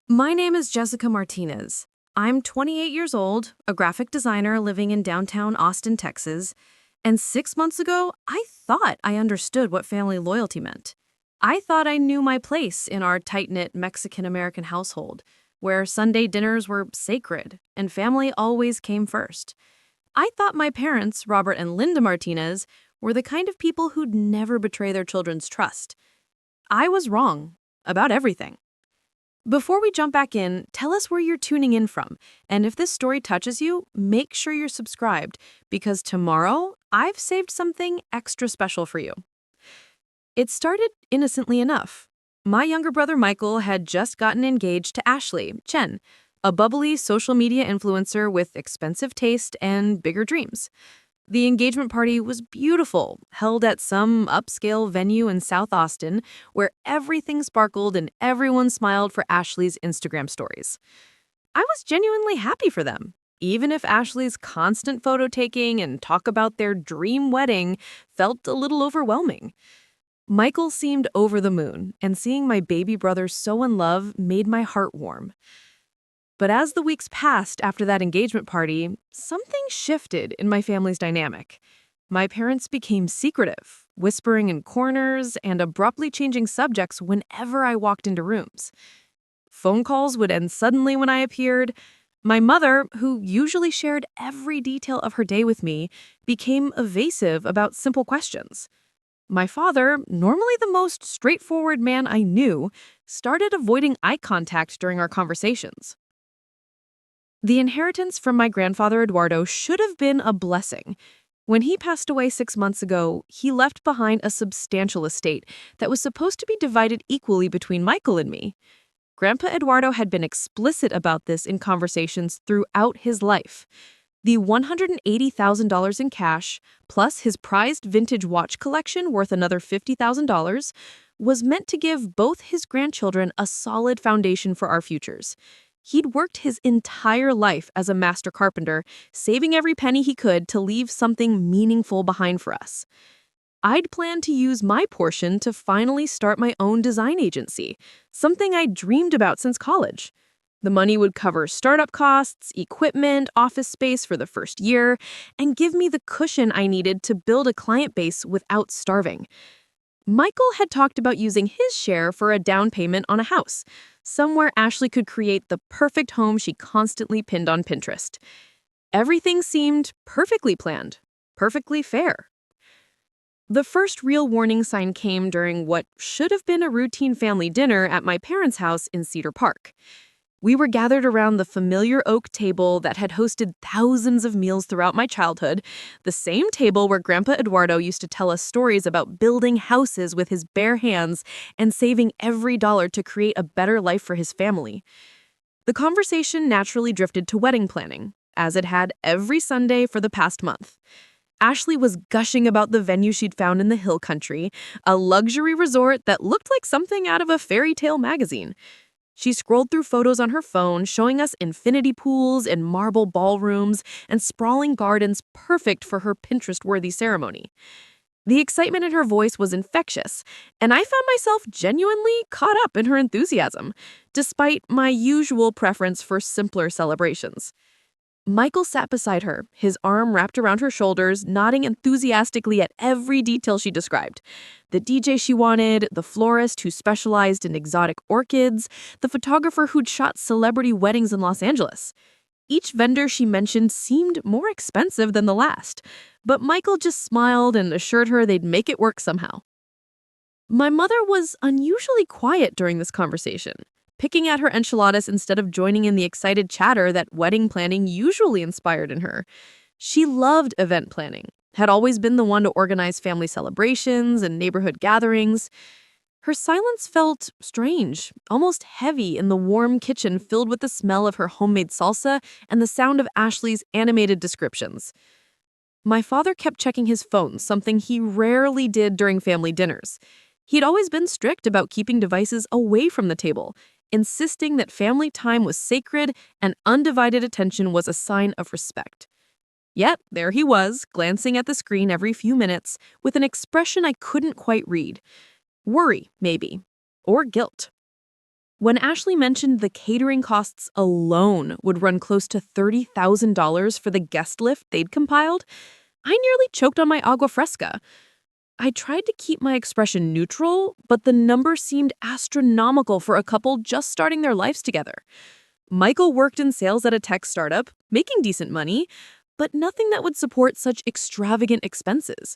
My name is Jessica Martinez. I'm 28 years old, a graphic designer living in downtown Austin, Texas, and 6 months ago, I thought I understood what family loyalty meant. I thought I knew my place in our tight-knit Mexican-American household, where Sunday dinners were sacred and family always came first. I thought my parents, Robert and Linda Martinez, were the kind of people who'd never betray their children's trust. I was wrong about everything. Before we jump back in, tell us where you're tuning in from. And if this story touches you, make sure you're subscribed because tomorrow I've saved something extra special for you. It started innocently enough. My younger brother Michael had just gotten engaged to Ashley Chen, a bubbly social media influencer with expensive taste and bigger dreams. The engagement party was beautiful, held at some upscale venue in South Austin where everything sparkled and everyone smiled for Ashley's Instagram stories. I was genuinely happy for them, even if Ashley's constant photo taking and talk about their dream wedding felt a little overwhelming. Michael seemed over the moon, and seeing my baby brother so in love made my heart warm. But as the weeks passed after that engagement party, something shifted in my family's dynamic. My parents became secretive, whispering in corners and abruptly changing subjects whenever I walked into rooms. Phone calls would end suddenly when I appeared. My mother, who usually shared every detail of her day with me, became evasive about simple questions. My father, normally the most straightforward man I knew, started avoiding eye contact during our conversations. The inheritance from my grandfather Eduardo should have been a blessing. When he passed away 6 months ago, he left behind a substantial estate that was supposed to be divided equally between Michael and me. Grandpa Eduardo had been explicit about this in conversations throughout his life. The $180,000 in cash, plus his prized vintage watch collection worth another $50,000, was meant to give both his grandchildren a solid foundation for our futures. He'd worked his entire life as a master carpenter, saving every penny he could to leave something meaningful behind for us. I'd planned to use my portion to finally start my own design agency, something I'd dreamed about since college. The money would cover startup costs, equipment, office space for the first year, and give me the cushion I needed to build a client base without starving. Michael had talked about using his share for a down payment on a house, somewhere Ashley could create the perfect home she constantly pinned on Pinterest. Everything seemed perfectly planned, perfectly fair. The first real warning sign came during what should have been a routine family dinner at my parents' house in Cedar Park. We were gathered around the familiar oak table that had hosted thousands of meals throughout my childhood, the same table where Grandpa Eduardo used to tell us stories about building houses with his bare hands and saving every dollar to create a better life for his family. The conversation naturally drifted to wedding planning, as it had every Sunday for the past month. Ashley was gushing about the venue she'd found in the hill country, a luxury resort that looked like something out of a fairy tale magazine. She scrolled through photos on her phone, showing us infinity pools and marble ballrooms and sprawling gardens perfect for her Pinterest-worthy ceremony. The excitement in her voice was infectious, and I found myself genuinely caught up in her enthusiasm, despite my usual preference for simpler celebrations. Michael sat beside her, his arm wrapped around her shoulders, nodding enthusiastically at every detail she described. The DJ she wanted, the florist who specialized in exotic orchids, the photographer who'd shot celebrity weddings in Los Angeles. Each vendor she mentioned seemed more expensive than the last, but Michael just smiled and assured her they'd make it work somehow. My mother was unusually quiet during this conversation, picking at her enchiladas instead of joining in the excited chatter that wedding planning usually inspired in her. She loved event planning, had always been the one to organize family celebrations and neighborhood gatherings. Her silence felt strange, almost heavy in the warm kitchen filled with the smell of her homemade salsa and the sound of Ashley's animated descriptions. My father kept checking his phone, something he rarely did during family dinners. He'd always been strict about keeping devices away from the table, insisting that family time was sacred and undivided attention was a sign of respect. Yet, there he was, glancing at the screen every few minutes, with an expression I couldn't quite read. Worry, maybe. Or guilt. When Ashley mentioned the catering costs alone would run close to $30,000 for the guest list they'd compiled, I nearly choked on my agua fresca. I tried to keep my expression neutral, but the number seemed astronomical for a couple just starting their lives together. Michael worked in sales at a tech startup, making decent money, but nothing that would support such extravagant expenses.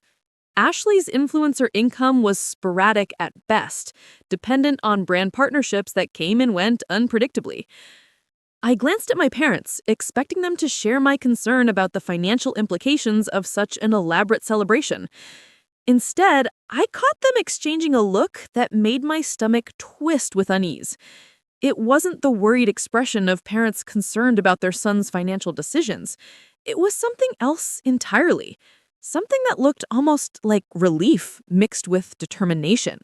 Ashley's influencer income was sporadic at best, dependent on brand partnerships that came and went unpredictably. I glanced at my parents, expecting them to share my concern about the financial implications of such an elaborate celebration. Instead, I caught them exchanging a look that made my stomach twist with unease. It wasn't the worried expression of parents concerned about their son's financial decisions. It was something else entirely. Something that looked almost like relief mixed with determination.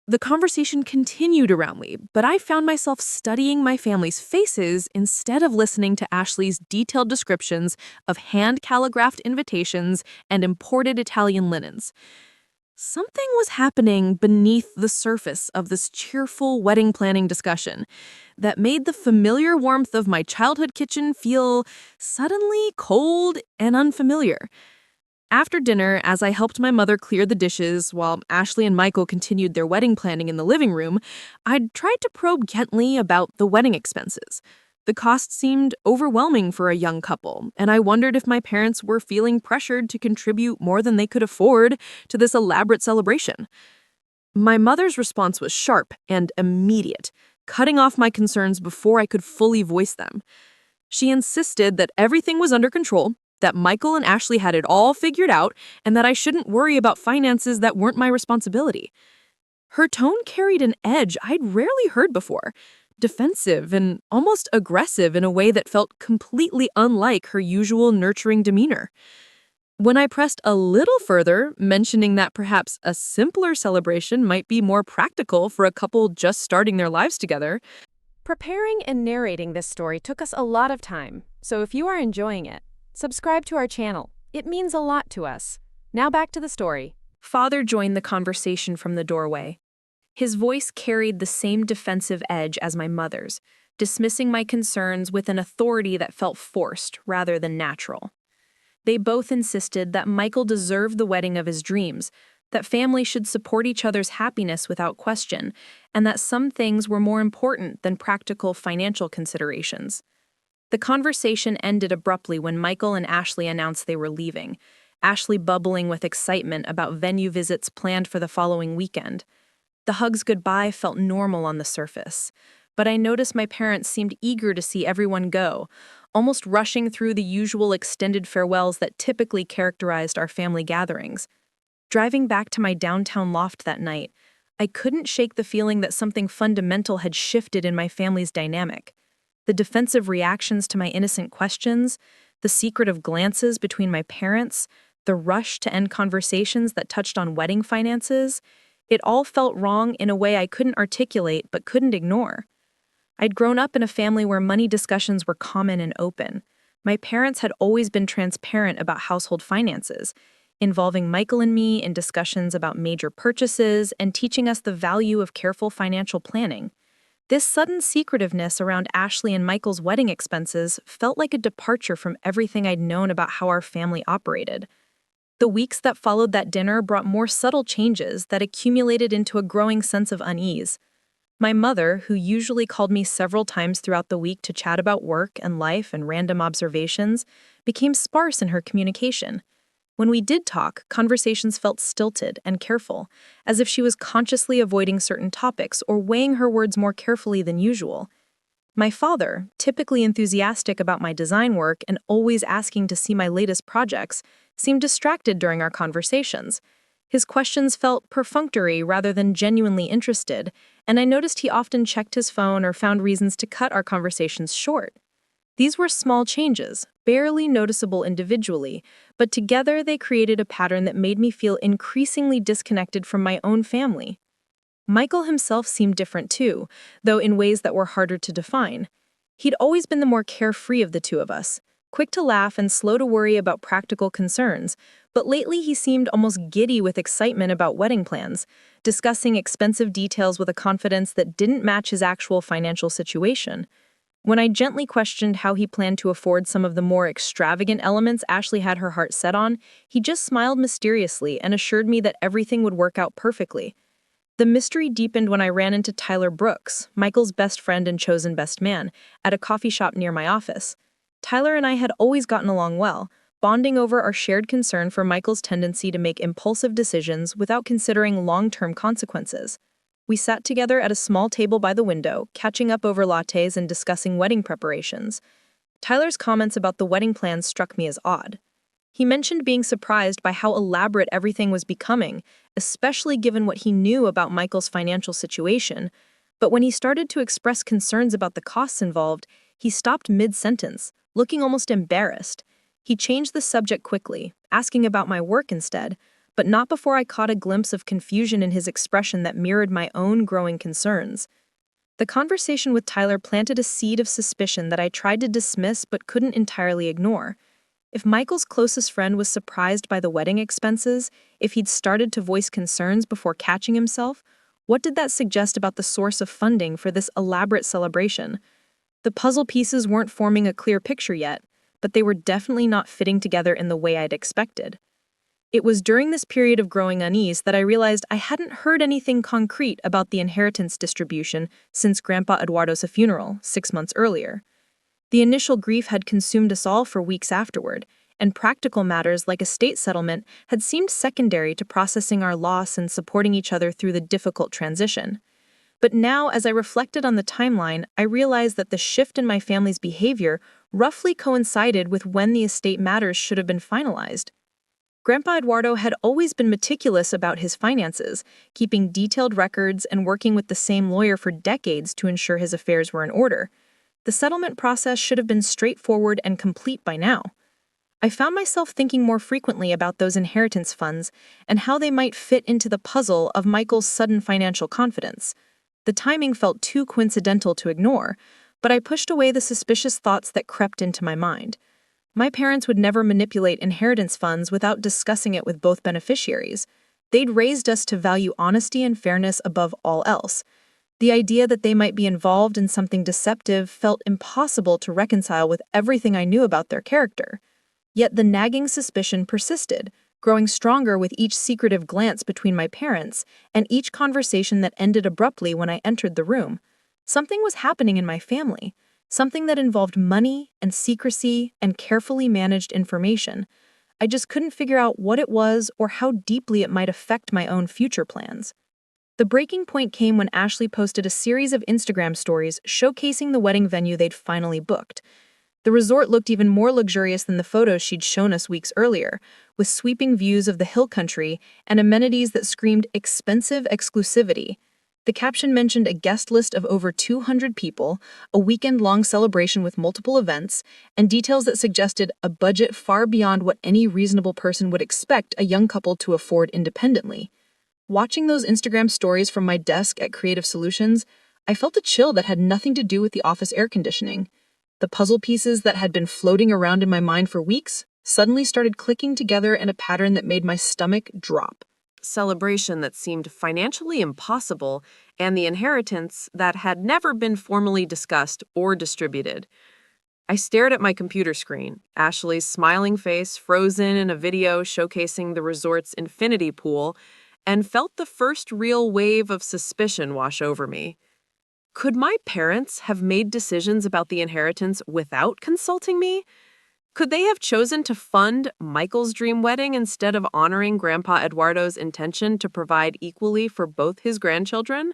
The conversation continued around me, but I found myself studying my family's faces instead of listening to Ashley's detailed descriptions of hand-calligraphed invitations and imported Italian linens. Something was happening beneath the surface of this cheerful wedding planning discussion that made the familiar warmth of my childhood kitchen feel suddenly cold and unfamiliar. After dinner, as I helped my mother clear the dishes while Ashley and Michael continued their wedding planning in the living room, I'd tried to probe gently about the wedding expenses. The cost seemed overwhelming for a young couple, and I wondered if my parents were feeling pressured to contribute more than they could afford to this elaborate celebration. My mother's response was sharp and immediate, cutting off my concerns before I could fully voice them. She insisted that everything was under control, that Michael and Ashley had it all figured out, and that I shouldn't worry about finances that weren't my responsibility. Her tone carried an edge I'd rarely heard before, defensive and almost aggressive in a way that felt completely unlike her usual nurturing demeanor. When I pressed a little further, mentioning that perhaps a simpler celebration might be more practical for a couple just starting their lives together. Preparing and narrating this story took us a lot of time, so if you are enjoying it, subscribe to our channel. It means a lot to us. Now back to the story. Father joined the conversation from the doorway. His voice carried the same defensive edge as my mother's, dismissing my concerns with an authority that felt forced rather than natural. They both insisted that Michael deserved the wedding of his dreams, that families should support each other's happiness without question, and that some things were more important than practical financial considerations. The conversation ended abruptly when Michael and Ashley announced they were leaving, Ashley bubbling with excitement about venue visits planned for the following weekend. The hugs goodbye felt normal on the surface, but I noticed my parents seemed eager to see everyone go, almost rushing through the usual extended farewells that typically characterized our family gatherings. Driving back to my downtown loft that night, I couldn't shake the feeling that something fundamental had shifted in my family's dynamic. The defensive reactions to my innocent questions, the secretive glances between my parents, the rush to end conversations that touched on wedding finances, it all felt wrong in a way I couldn't articulate but couldn't ignore. I'd grown up in a family where money discussions were common and open. My parents had always been transparent about household finances, involving Michael and me in discussions about major purchases and teaching us the value of careful financial planning. This sudden secretiveness around Ashley and Michael's wedding expenses felt like a departure from everything I'd known about how our family operated. The weeks that followed that dinner brought more subtle changes that accumulated into a growing sense of unease. My mother, who usually called me several times throughout the week to chat about work and life and random observations, became sparse in her communication. When we did talk, conversations felt stilted and careful, as if she was consciously avoiding certain topics or weighing her words more carefully than usual. My father, typically enthusiastic about my design work and always asking to see my latest projects, seemed distracted during our conversations. His questions felt perfunctory rather than genuinely interested, and I noticed he often checked his phone or found reasons to cut our conversations short. These were small changes, barely noticeable individually, but together they created a pattern that made me feel increasingly disconnected from my own family. Michael himself seemed different too, though in ways that were harder to define. He'd always been the more carefree of the two of us, quick to laugh and slow to worry about practical concerns, but lately he seemed almost giddy with excitement about wedding plans, discussing expensive details with a confidence that didn't match his actual financial situation. When I gently questioned how he planned to afford some of the more extravagant elements Ashley had her heart set on, he just smiled mysteriously and assured me that everything would work out perfectly. The mystery deepened when I ran into Tyler Brooks, Michael's best friend and chosen best man, at a coffee shop near my office. Tyler and I had always gotten along well, bonding over our shared concern for Michael's tendency to make impulsive decisions without considering long-term consequences. We sat together at a small table by the window, catching up over lattes and discussing wedding preparations. Tyler's comments about the wedding plans struck me as odd. He mentioned being surprised by how elaborate everything was becoming, especially given what he knew about Michael's financial situation. But when he started to express concerns about the costs involved, he stopped mid-sentence, looking almost embarrassed. He changed the subject quickly, asking about my work instead, but not before I caught a glimpse of confusion in his expression that mirrored my own growing concerns. The conversation with Tyler planted a seed of suspicion that I tried to dismiss but couldn't entirely ignore. If Michael's closest friend was surprised by the wedding expenses, if he'd started to voice concerns before catching himself, what did that suggest about the source of funding for this elaborate celebration? The puzzle pieces weren't forming a clear picture yet, but they were definitely not fitting together in the way I'd expected. It was during this period of growing unease that I realized I hadn't heard anything concrete about the inheritance distribution since Grandpa Eduardo's funeral 6 months earlier. The initial grief had consumed us all for weeks afterward, and practical matters like estate settlement had seemed secondary to processing our loss and supporting each other through the difficult transition. But now, as I reflected on the timeline, I realized that the shift in my family's behavior roughly coincided with when the estate matters should have been finalized. Grandpa Eduardo had always been meticulous about his finances, keeping detailed records and working with the same lawyer for decades to ensure his affairs were in order. The settlement process should have been straightforward and complete by now. I found myself thinking more frequently about those inheritance funds and how they might fit into the puzzle of Michael's sudden financial confidence. The timing felt too coincidental to ignore, but I pushed away the suspicious thoughts that crept into my mind. My parents would never manipulate inheritance funds without discussing it with both beneficiaries. They'd raised us to value honesty and fairness above all else. The idea that they might be involved in something deceptive felt impossible to reconcile with everything I knew about their character. Yet the nagging suspicion persisted, growing stronger with each secretive glance between my parents and each conversation that ended abruptly when I entered the room. Something was happening in my family, something that involved money and secrecy and carefully managed information. I just couldn't figure out what it was or how deeply it might affect my own future plans. The breaking point came when Ashley posted a series of Instagram stories showcasing the wedding venue they'd finally booked. The resort looked even more luxurious than the photos she'd shown us weeks earlier, with sweeping views of the hill country and amenities that screamed expensive exclusivity. The caption mentioned a guest list of over 200 people, a weekend-long celebration with multiple events, and details that suggested a budget far beyond what any reasonable person would expect a young couple to afford independently. Watching those Instagram stories from my desk at Creative Solutions, I felt a chill that had nothing to do with the office air conditioning. The puzzle pieces that had been floating around in my mind for weeks suddenly started clicking together in a pattern that made my stomach drop. Celebration that seemed financially impossible, and the inheritance that had never been formally discussed or distributed. I stared at my computer screen, Ashley's smiling face frozen in a video showcasing the resort's infinity pool, and felt the first real wave of suspicion wash over me. Could my parents have made decisions about the inheritance without consulting me? Could they have chosen to fund Michael's dream wedding instead of honoring Grandpa Eduardo's intention to provide equally for both his grandchildren?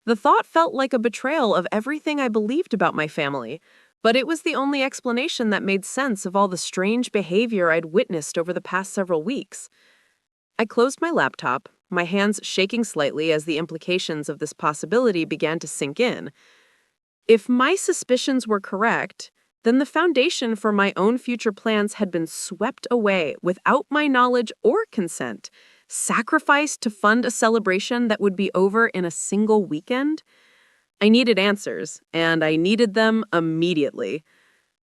The thought felt like a betrayal of everything I believed about my family, but it was the only explanation that made sense of all the strange behavior I'd witnessed over the past several weeks. I closed my laptop, my hands shaking slightly as the implications of this possibility began to sink in. If my suspicions were correct, then the foundation for my own future plans had been swept away without my knowledge or consent, sacrificed to fund a celebration that would be over in a single weekend. I needed answers, and I needed them immediately.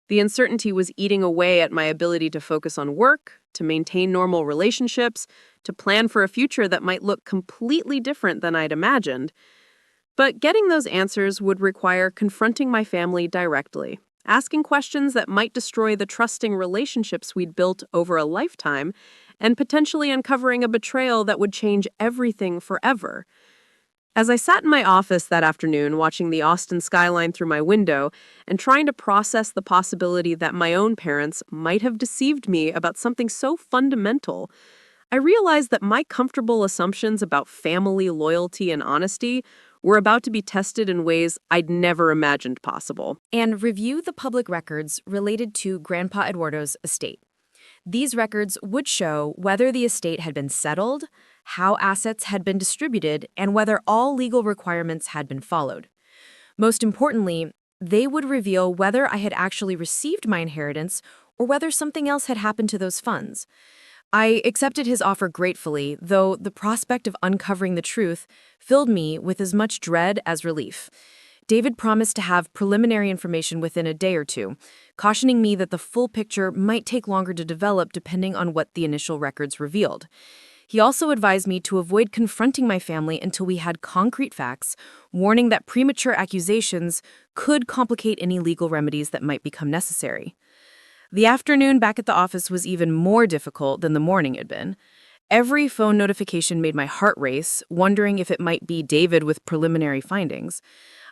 The uncertainty was eating away at my ability to focus on work, to maintain normal relationships, to plan for a future that might look completely different than I'd imagined. But getting those answers would require confronting my family directly, asking questions that might destroy the trusting relationships we'd built over a lifetime, and potentially uncovering a betrayal that would change everything forever. As I sat in my office that afternoon watching the Austin skyline through my window and trying to process the possibility that my own parents might have deceived me about something so fundamental, I realized that my comfortable assumptions about family loyalty and honesty were about to be tested in ways I'd never imagined possible. And review the public records related to Grandpa Eduardo's estate. These records would show whether the estate had been settled, how assets had been distributed, and whether all legal requirements had been followed. Most importantly, they would reveal whether I had actually received my inheritance or whether something else had happened to those funds. I accepted his offer gratefully, though the prospect of uncovering the truth filled me with as much dread as relief. David promised to have preliminary information within a day or two, cautioning me that the full picture might take longer to develop depending on what the initial records revealed. He also advised me to avoid confronting my family until we had concrete facts, warning that premature accusations could complicate any legal remedies that might become necessary. The afternoon back at the office was even more difficult than the morning had been. Every phone notification made my heart race, wondering if it might be David with preliminary findings.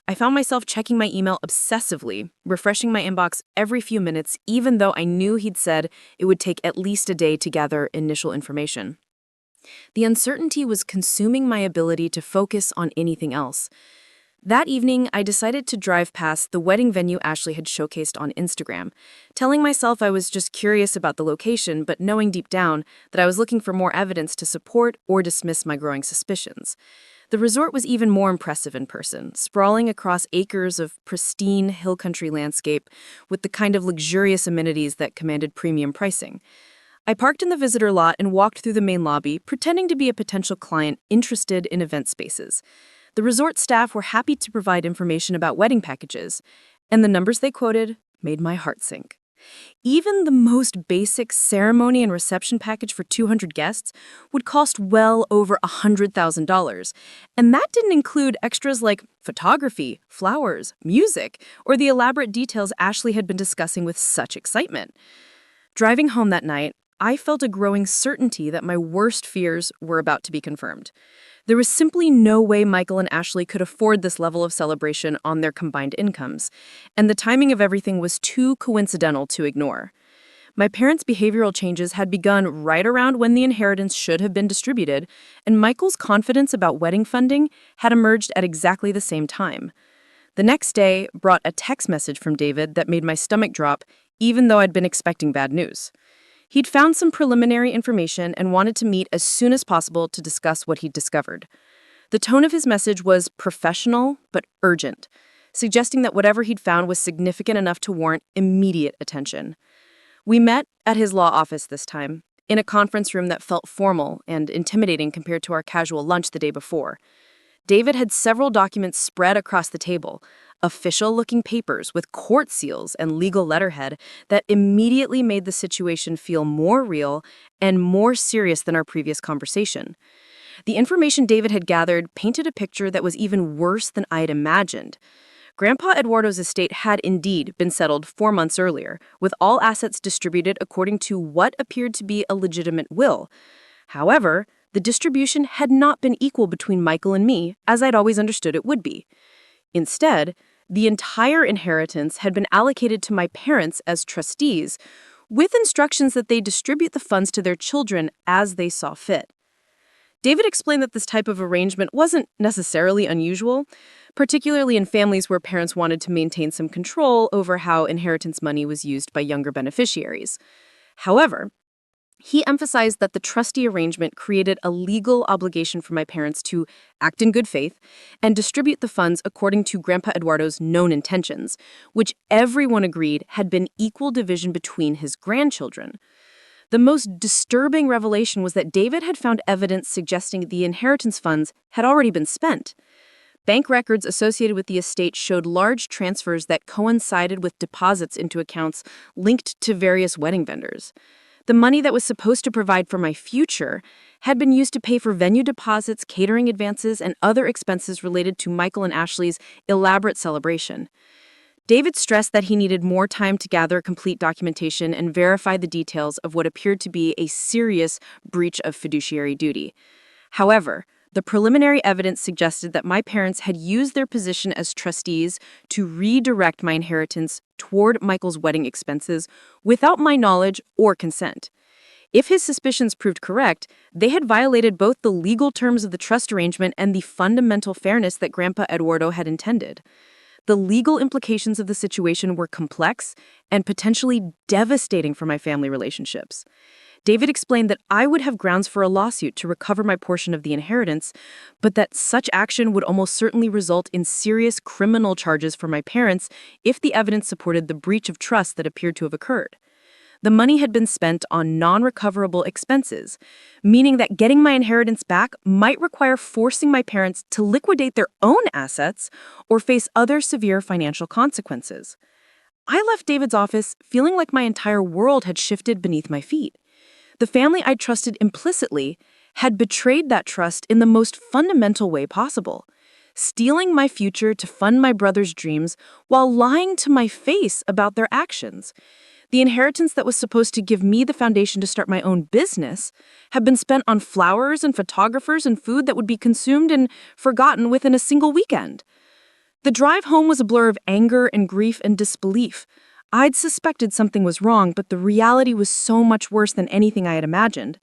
I found myself checking my email obsessively, refreshing my inbox every few minutes, even though I knew he'd said it would take at least a day to gather initial information. The uncertainty was consuming my ability to focus on anything else. That evening, I decided to drive past the wedding venue Ashley had showcased on Instagram, telling myself I was just curious about the location, but knowing deep down that I was looking for more evidence to support or dismiss my growing suspicions. The resort was even more impressive in person, sprawling across acres of pristine hill country landscape with the kind of luxurious amenities that commanded premium pricing. I parked in the visitor lot and walked through the main lobby, pretending to be a potential client interested in event spaces. The resort staff were happy to provide information about wedding packages, and the numbers they quoted made my heart sink. Even the most basic ceremony and reception package for 200 guests would cost well over $100,000, and that didn't include extras like photography, flowers, music, or the elaborate details Ashley had been discussing with such excitement. Driving home that night, I felt a growing certainty that my worst fears were about to be confirmed. There was simply no way Michael and Ashley could afford this level of celebration on their combined incomes, and the timing of everything was too coincidental to ignore. My parents' behavioral changes had begun right around when the inheritance should have been distributed, and Michael's confidence about wedding funding had emerged at exactly the same time. The next day brought a text message from David that made my stomach drop, even though I'd been expecting bad news. He'd found some preliminary information and wanted to meet as soon as possible to discuss what he'd discovered. The tone of his message was professional but urgent, suggesting that whatever he'd found was significant enough to warrant immediate attention. We met at his law office this time, in a conference room that felt formal and intimidating compared to our casual lunch the day before. David had several documents spread across the table, official-looking papers with court seals and legal letterhead that immediately made the situation feel more real and more serious than our previous conversation. The information David had gathered painted a picture that was even worse than I'd imagined. Grandpa Eduardo's estate had indeed been settled 4 months earlier, with all assets distributed according to what appeared to be a legitimate will. However, the distribution had not been equal between Michael and me, as I'd always understood it would be. Instead, the entire inheritance had been allocated to my parents as trustees, with instructions that they distribute the funds to their children as they saw fit. David explained that this type of arrangement wasn't necessarily unusual, particularly in families where parents wanted to maintain some control over how inheritance money was used by younger beneficiaries. However, he emphasized that the trustee arrangement created a legal obligation for my parents to act in good faith and distribute the funds according to Grandpa Eduardo's known intentions, which everyone agreed had been equal division between his grandchildren. The most disturbing revelation was that David had found evidence suggesting the inheritance funds had already been spent. Bank records associated with the estate showed large transfers that coincided with deposits into accounts linked to various wedding vendors. The money that was supposed to provide for my future had been used to pay for venue deposits, catering advances, and other expenses related to Michael and Ashley's elaborate celebration. David stressed that he needed more time to gather complete documentation and verify the details of what appeared to be a serious breach of fiduciary duty. However, the preliminary evidence suggested that my parents had used their position as trustees to redirect my inheritance toward Michael's wedding expenses without my knowledge or consent. If his suspicions proved correct, they had violated both the legal terms of the trust arrangement and the fundamental fairness that Grandpa Eduardo had intended. The legal implications of the situation were complex and potentially devastating for my family relationships. David explained that I would have grounds for a lawsuit to recover my portion of the inheritance, but that such action would almost certainly result in serious criminal charges for my parents if the evidence supported the breach of trust that appeared to have occurred. The money had been spent on non-recoverable expenses, meaning that getting my inheritance back might require forcing my parents to liquidate their own assets or face other severe financial consequences. I left David's office feeling like my entire world had shifted beneath my feet. The family I trusted implicitly had betrayed that trust in the most fundamental way possible, stealing my future to fund my brother's dreams while lying to my face about their actions. The inheritance that was supposed to give me the foundation to start my own business had been spent on flowers and photographers and food that would be consumed and forgotten within a single weekend. The drive home was a blur of anger and grief and disbelief. I'd suspected something was wrong, but the reality was so much worse than anything I had imagined.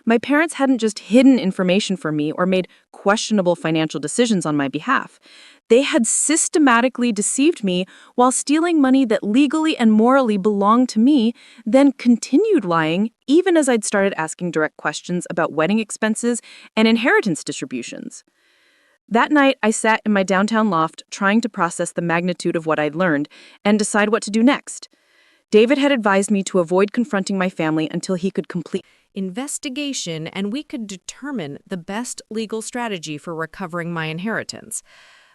My parents hadn't just hidden information from me or made questionable financial decisions on my behalf. They had systematically deceived me while stealing money that legally and morally belonged to me, then continued lying even as I'd started asking direct questions about wedding expenses and inheritance distributions. That night, I sat in my downtown loft trying to process the magnitude of what I'd learned and decide what to do next. David had advised me to avoid confronting my family until he could complete Investigation and we could determine the best legal strategy for recovering my inheritance.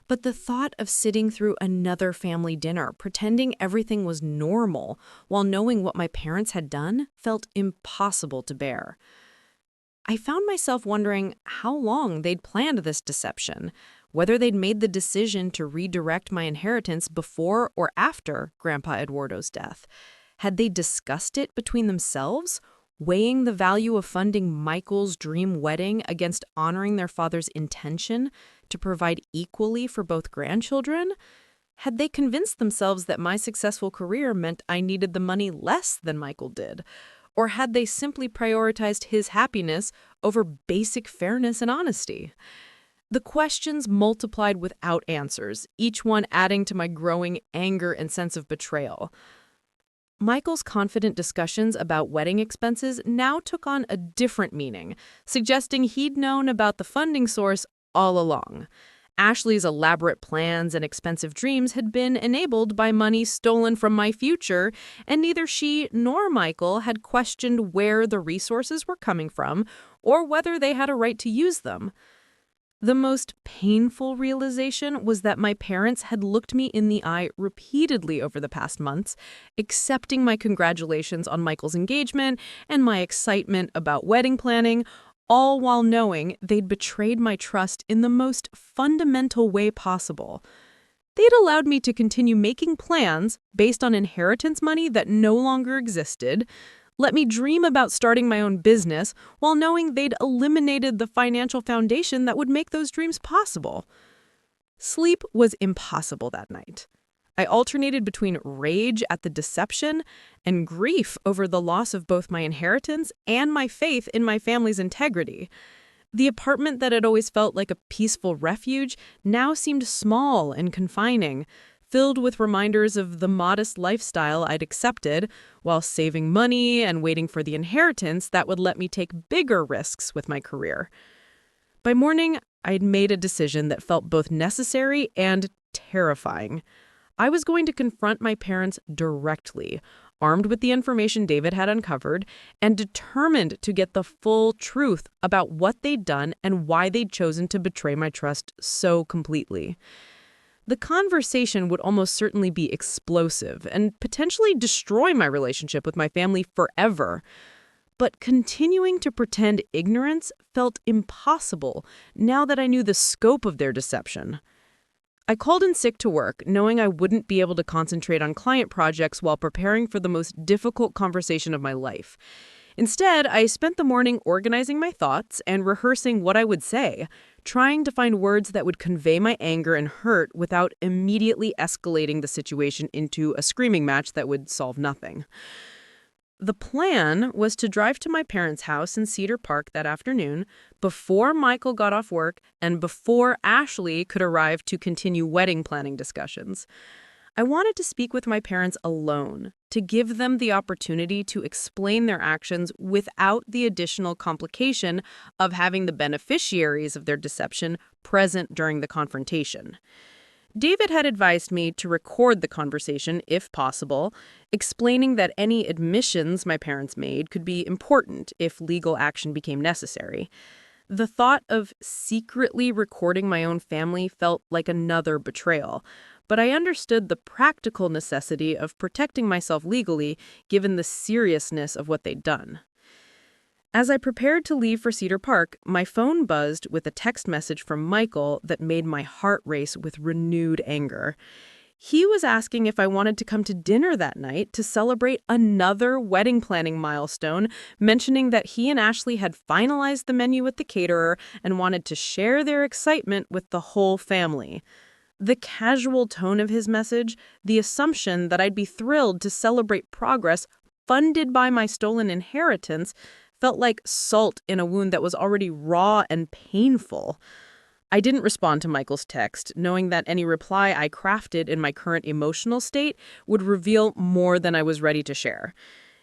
But the thought of sitting through another family dinner, pretending everything was normal while knowing what my parents had done, felt impossible to bear. I found myself wondering how long they'd planned this deception, whether they'd made the decision to redirect my inheritance before or after Grandpa Eduardo's death. Had they discussed it between themselves, weighing the value of funding Michael's dream wedding against honoring their father's intention to provide equally for both grandchildren? Had they convinced themselves that my successful career meant I needed the money less than Michael did? Or had they simply prioritized his happiness over basic fairness and honesty? The questions multiplied without answers, each one adding to my growing anger and sense of betrayal. Michael's confident discussions about wedding expenses now took on a different meaning, suggesting he'd known about the funding source all along. Ashley's elaborate plans and expensive dreams had been enabled by money stolen from my future, and neither she nor Michael had questioned where the resources were coming from or whether they had a right to use them. The most painful realization was that my parents had looked me in the eye repeatedly over the past months, accepting my congratulations on Michael's engagement and my excitement about wedding planning, all while knowing they'd betrayed my trust in the most fundamental way possible. They'd allowed me to continue making plans based on inheritance money that no longer existed, let me dream about starting my own business while knowing they'd eliminated the financial foundation that would make those dreams possible. Sleep was impossible that night. I alternated between rage at the deception and grief over the loss of both my inheritance and my faith in my family's integrity. The apartment that had always felt like a peaceful refuge now seemed small and confining, filled with reminders of the modest lifestyle I'd accepted while saving money and waiting for the inheritance that would let me take bigger risks with my career. By morning, I'd made a decision that felt both necessary and terrifying. I was going to confront my parents directly, armed with the information David had uncovered, and determined to get the full truth about what they'd done and why they'd chosen to betray my trust so completely. The conversation would almost certainly be explosive and potentially destroy my relationship with my family forever. But continuing to pretend ignorance felt impossible now that I knew the scope of their deception. I called in sick to work, knowing I wouldn't be able to concentrate on client projects while preparing for the most difficult conversation of my life. Instead, I spent the morning organizing my thoughts and rehearsing what I would say, trying to find words that would convey my anger and hurt without immediately escalating the situation into a screaming match that would solve nothing. The plan was to drive to my parents' house in Cedar Park that afternoon before Michael got off work and before Ashley could arrive to continue wedding planning discussions. I wanted to speak with my parents alone, to give them the opportunity to explain their actions without the additional complication of having the beneficiaries of their deception present during the confrontation. David had advised me to record the conversation if possible, explaining that any admissions my parents made could be important if legal action became necessary. The thought of secretly recording my own family felt like another betrayal, but I understood the practical necessity of protecting myself legally given the seriousness of what they'd done. As I prepared to leave for Cedar Park, my phone buzzed with a text message from Michael that made my heart race with renewed anger. He was asking if I wanted to come to dinner that night to celebrate another wedding planning milestone, mentioning that he and Ashley had finalized the menu with the caterer and wanted to share their excitement with the whole family. The casual tone of his message, the assumption that I'd be thrilled to celebrate progress funded by my stolen inheritance, felt like salt in a wound that was already raw and painful. I didn't respond to Michael's text, knowing that any reply I crafted in my current emotional state would reveal more than I was ready to share.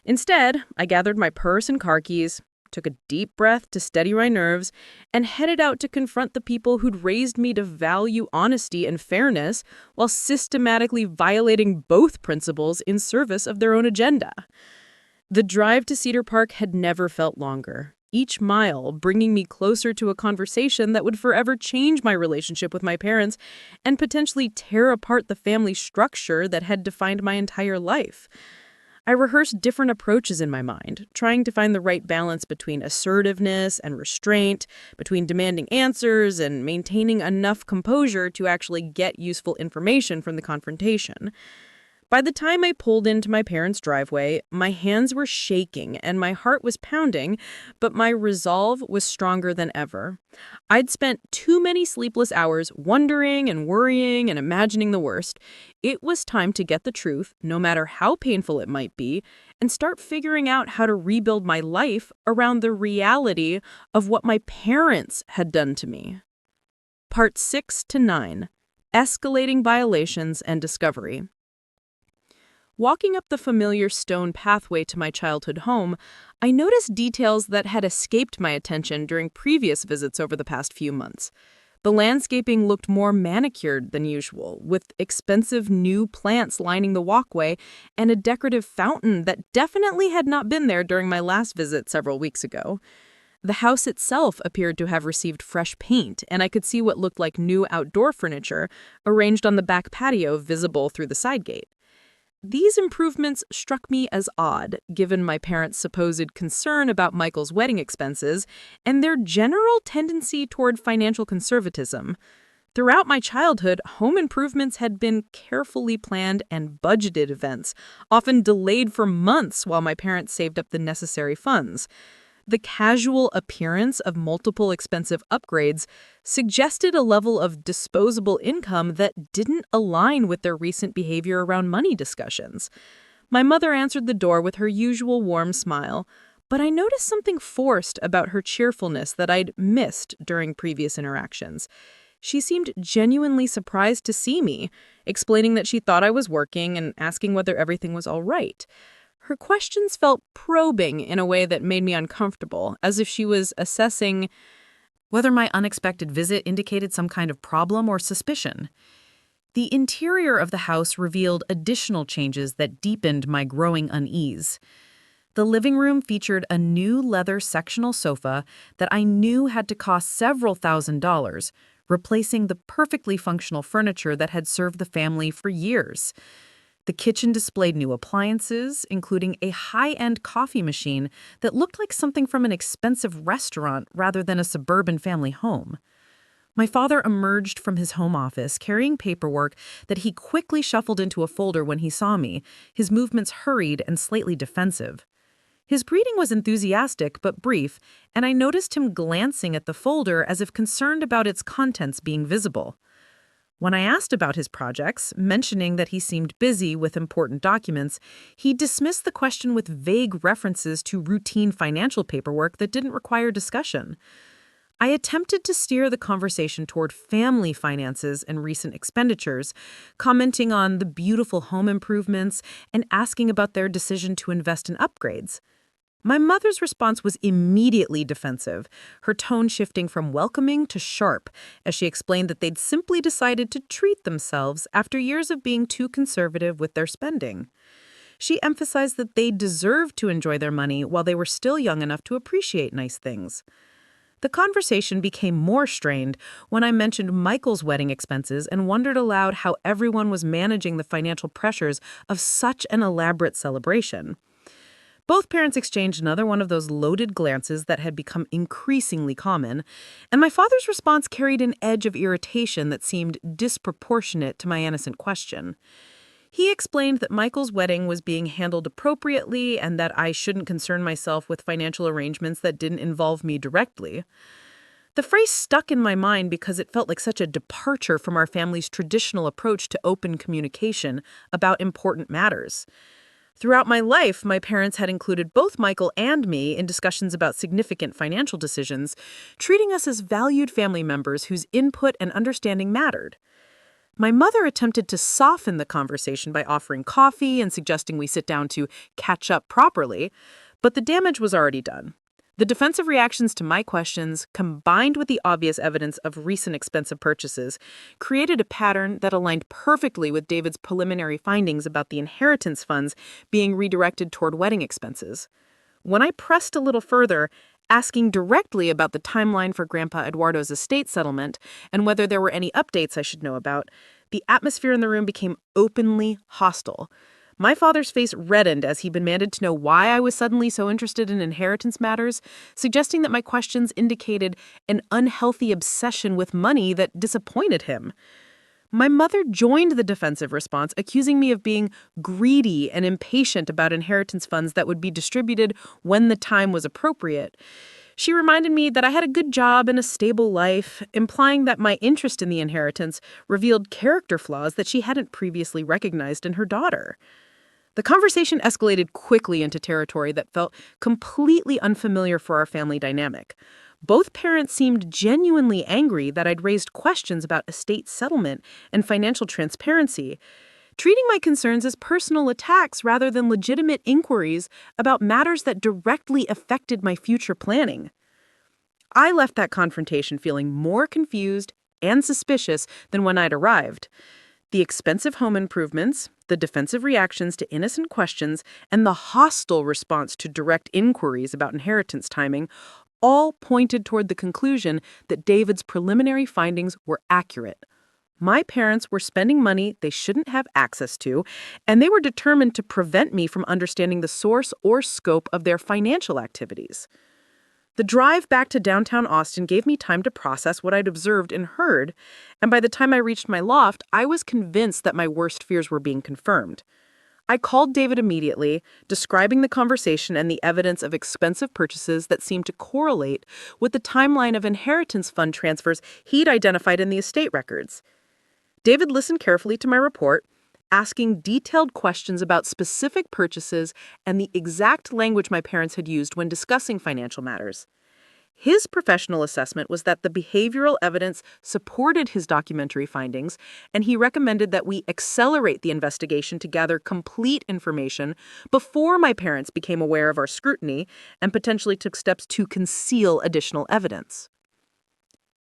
Instead, I gathered my purse and car keys, took a deep breath to steady my nerves, and headed out to confront the people who'd raised me to value honesty and fairness while systematically violating both principles in service of their own agenda. The drive to Cedar Park had never felt longer, each mile bringing me closer to a conversation that would forever change my relationship with my parents and potentially tear apart the family structure that had defined my entire life. I rehearsed different approaches in my mind, trying to find the right balance between assertiveness and restraint, between demanding answers and maintaining enough composure to actually get useful information from the confrontation. By the time I pulled into my parents' driveway, my hands were shaking and my heart was pounding, but my resolve was stronger than ever. I'd spent too many sleepless hours wondering and worrying and imagining the worst. It was time to get the truth, no matter how painful it might be, and start figuring out how to rebuild my life around the reality of what my parents had done to me. Part 6 to 9: Escalating Violations and Discovery. Walking up the familiar stone pathway to my childhood home, I noticed details that had escaped my attention during previous visits over the past few months. The landscaping looked more manicured than usual, with expensive new plants lining the walkway and a decorative fountain that definitely had not been there during my last visit several weeks ago. The house itself appeared to have received fresh paint, and I could see what looked like new outdoor furniture arranged on the back patio visible through the side gate. These improvements struck me as odd, given my parents' supposed concern about Michael's wedding expenses and their general tendency toward financial conservatism. Throughout my childhood, home improvements had been carefully planned and budgeted events, often delayed for months while my parents saved up the necessary funds. The casual appearance of multiple expensive upgrades suggested a level of disposable income that didn't align with their recent behavior around money discussions. My mother answered the door with her usual warm smile, but I noticed something forced about her cheerfulness that I'd missed during previous interactions. She seemed genuinely surprised to see me, explaining that she thought I was working and asking whether everything was all right. Her questions felt probing in a way that made me uncomfortable, as if she was assessing whether my unexpected visit indicated some kind of problem or suspicion. The interior of the house revealed additional changes that deepened my growing unease. The living room featured a new leather sectional sofa that I knew had to cost several $1,000s, replacing the perfectly functional furniture that had served the family for years. The kitchen displayed new appliances, including a high-end coffee machine that looked like something from an expensive restaurant rather than a suburban family home. My father emerged from his home office carrying paperwork that he quickly shuffled into a folder when he saw me, his movements hurried and slightly defensive. His greeting was enthusiastic but brief, and I noticed him glancing at the folder as if concerned about its contents being visible. When I asked about his projects, mentioning that he seemed busy with important documents, he dismissed the question with vague references to routine financial paperwork that didn't require discussion. I attempted to steer the conversation toward family finances and recent expenditures, commenting on the beautiful home improvements and asking about their decision to invest in upgrades. My mother's response was immediately defensive, her tone shifting from welcoming to sharp, as she explained that they'd simply decided to treat themselves after years of being too conservative with their spending. She emphasized that they deserved to enjoy their money while they were still young enough to appreciate nice things. The conversation became more strained when I mentioned Michael's wedding expenses and wondered aloud how everyone was managing the financial pressures of such an elaborate celebration. Both parents exchanged another one of those loaded glances that had become increasingly common, and my father's response carried an edge of irritation that seemed disproportionate to my innocent question. He explained that Michael's wedding was being handled appropriately and that I shouldn't concern myself with financial arrangements that didn't involve me directly. The phrase stuck in my mind because it felt like such a departure from our family's traditional approach to open communication about important matters. Throughout my life, my parents had included both Michael and me in discussions about significant financial decisions, treating us as valued family members whose input and understanding mattered. My mother attempted to soften the conversation by offering coffee and suggesting we sit down to catch up properly, but the damage was already done. The defensive reactions to my questions, combined with the obvious evidence of recent expensive purchases, created a pattern that aligned perfectly with David's preliminary findings about the inheritance funds being redirected toward wedding expenses. When I pressed a little further, asking directly about the timeline for Grandpa Eduardo's estate settlement and whether there were any updates I should know about, the atmosphere in the room became openly hostile. My father's face reddened as he demanded to know why I was suddenly so interested in inheritance matters, suggesting that my questions indicated an unhealthy obsession with money that disappointed him. My mother joined the defensive response, accusing me of being greedy and impatient about inheritance funds that would be distributed when the time was appropriate. She reminded me that I had a good job and a stable life, implying that my interest in the inheritance revealed character flaws that she hadn't previously recognized in her daughter. The conversation escalated quickly into territory that felt completely unfamiliar for our family dynamic. Both parents seemed genuinely angry that I'd raised questions about estate settlement and financial transparency, treating my concerns as personal attacks rather than legitimate inquiries about matters that directly affected my future planning. I left that confrontation feeling more confused and suspicious than when I'd arrived. The expensive home improvements, the defensive reactions to innocent questions, and the hostile response to direct inquiries about inheritance timing all pointed toward the conclusion that David's preliminary findings were accurate. My parents were spending money they shouldn't have access to, and they were determined to prevent me from understanding the source or scope of their financial activities. The drive back to downtown Austin gave me time to process what I'd observed and heard, and by the time I reached my loft, I was convinced that my worst fears were being confirmed. I called David immediately, describing the conversation and the evidence of expensive purchases that seemed to correlate with the timeline of inheritance fund transfers he'd identified in the estate records. David listened carefully to my report, asking detailed questions about specific purchases and the exact language my parents had used when discussing financial matters. His professional assessment was that the behavioral evidence supported his documentary findings, and he recommended that we accelerate the investigation to gather complete information before my parents became aware of our scrutiny and potentially took steps to conceal additional evidence.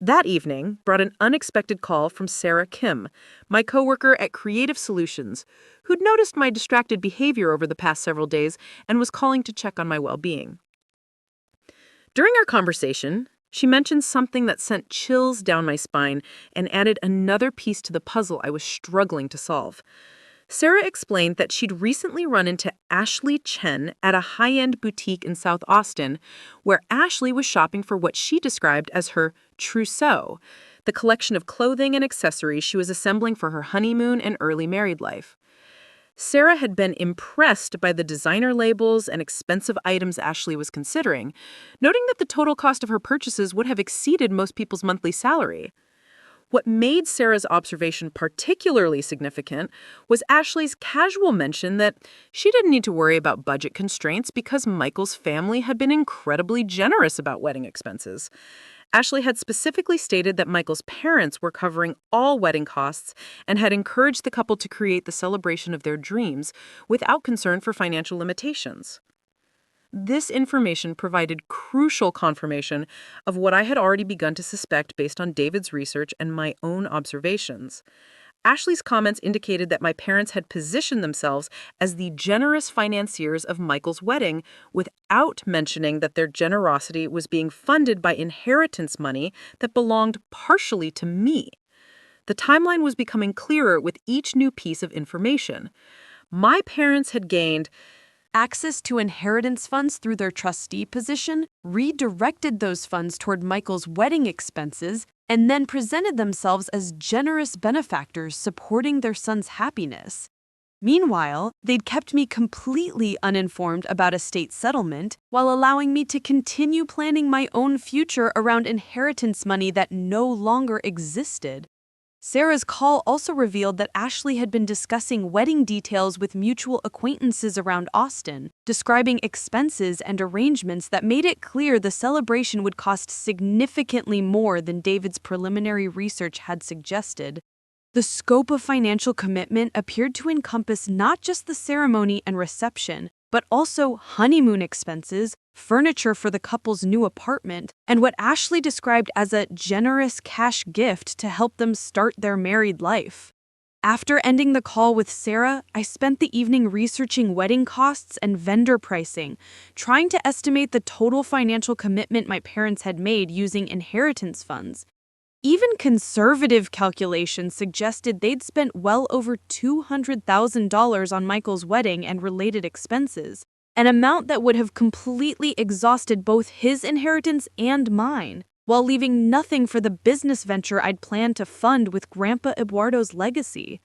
That evening brought an unexpected call from Sarah Kim, my coworker at Creative Solutions, who'd noticed my distracted behavior over the past several days and was calling to check on my well-being. During our conversation, she mentioned something that sent chills down my spine and added another piece to the puzzle I was struggling to solve. Sarah explained that she'd recently run into Ashley Chen at a high-end boutique in South Austin, where Ashley was shopping for what she described as her trousseau, the collection of clothing and accessories she was assembling for her honeymoon and early married life. Sarah had been impressed by the designer labels and expensive items Ashley was considering, noting that the total cost of her purchases would have exceeded most people's monthly salary. What made Sarah's observation particularly significant was Ashley's casual mention that she didn't need to worry about budget constraints because Michael's family had been incredibly generous about wedding expenses. Ashley had specifically stated that Michael's parents were covering all wedding costs and had encouraged the couple to create the celebration of their dreams without concern for financial limitations. This information provided crucial confirmation of what I had already begun to suspect based on David's research and my own observations. Ashley's comments indicated that my parents had positioned themselves as the generous financiers of Michael's wedding without mentioning that their generosity was being funded by inheritance money that belonged partially to me. The timeline was becoming clearer with each new piece of information. My parents had gained access to inheritance funds through their trustee position, redirected those funds toward Michael's wedding expenses, and then presented themselves as generous benefactors supporting their son's happiness. Meanwhile, they'd kept me completely uninformed about estate settlement while allowing me to continue planning my own future around inheritance money that no longer existed. Sarah's call also revealed that Ashley had been discussing wedding details with mutual acquaintances around Austin, describing expenses and arrangements that made it clear the celebration would cost significantly more than David's preliminary research had suggested. The scope of financial commitment appeared to encompass not just the ceremony and reception, but also honeymoon expenses, furniture for the couple's new apartment, and what Ashley described as a generous cash gift to help them start their married life. After ending the call with Sarah, I spent the evening researching wedding costs and vendor pricing, trying to estimate the total financial commitment my parents had made using inheritance funds. Even conservative calculations suggested they'd spent well over $200,000 on Michael's wedding and related expenses, an amount that would have completely exhausted both his inheritance and mine, while leaving nothing for the business venture I'd planned to fund with Grandpa Eduardo's legacy.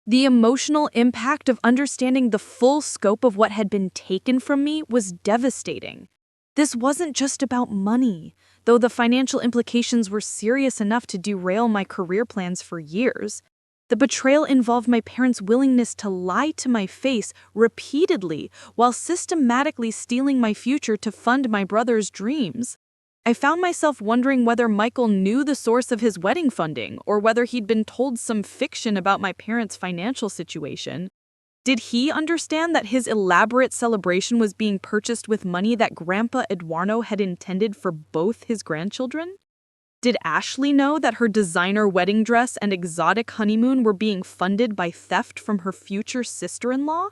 The emotional impact of understanding the full scope of what had been taken from me was devastating. This wasn't just about money, though the financial implications were serious enough to derail my career plans for years. The betrayal involved my parents' willingness to lie to my face repeatedly while systematically stealing my future to fund my brother's dreams. I found myself wondering whether Michael knew the source of his wedding funding or whether he'd been told some fiction about my parents' financial situation. Did he understand that his elaborate celebration was being purchased with money that Grandpa Eduardo had intended for both his grandchildren? Did Ashley know that her designer wedding dress and exotic honeymoon were being funded by theft from her future sister-in-law?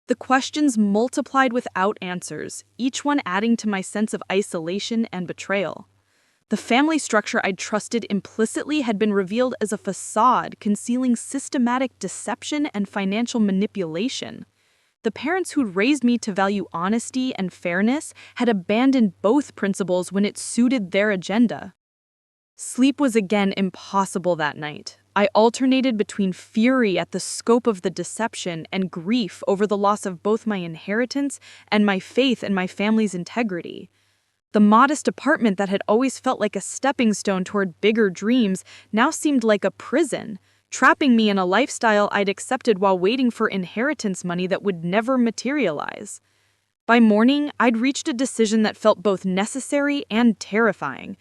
The questions multiplied without answers, each one adding to my sense of isolation and betrayal. The family structure I'd trusted implicitly had been revealed as a facade concealing systematic deception and financial manipulation. The parents who'd raised me to value honesty and fairness had abandoned both principles when it suited their agenda. Sleep was again impossible that night. I alternated between fury at the scope of the deception and grief over the loss of both my inheritance and my faith in my family's integrity. The modest apartment that had always felt like a stepping stone toward bigger dreams now seemed like a prison, trapping me in a lifestyle I'd accepted while waiting for inheritance money that would never materialize. By morning, I'd reached a decision that felt both necessary and terrifying.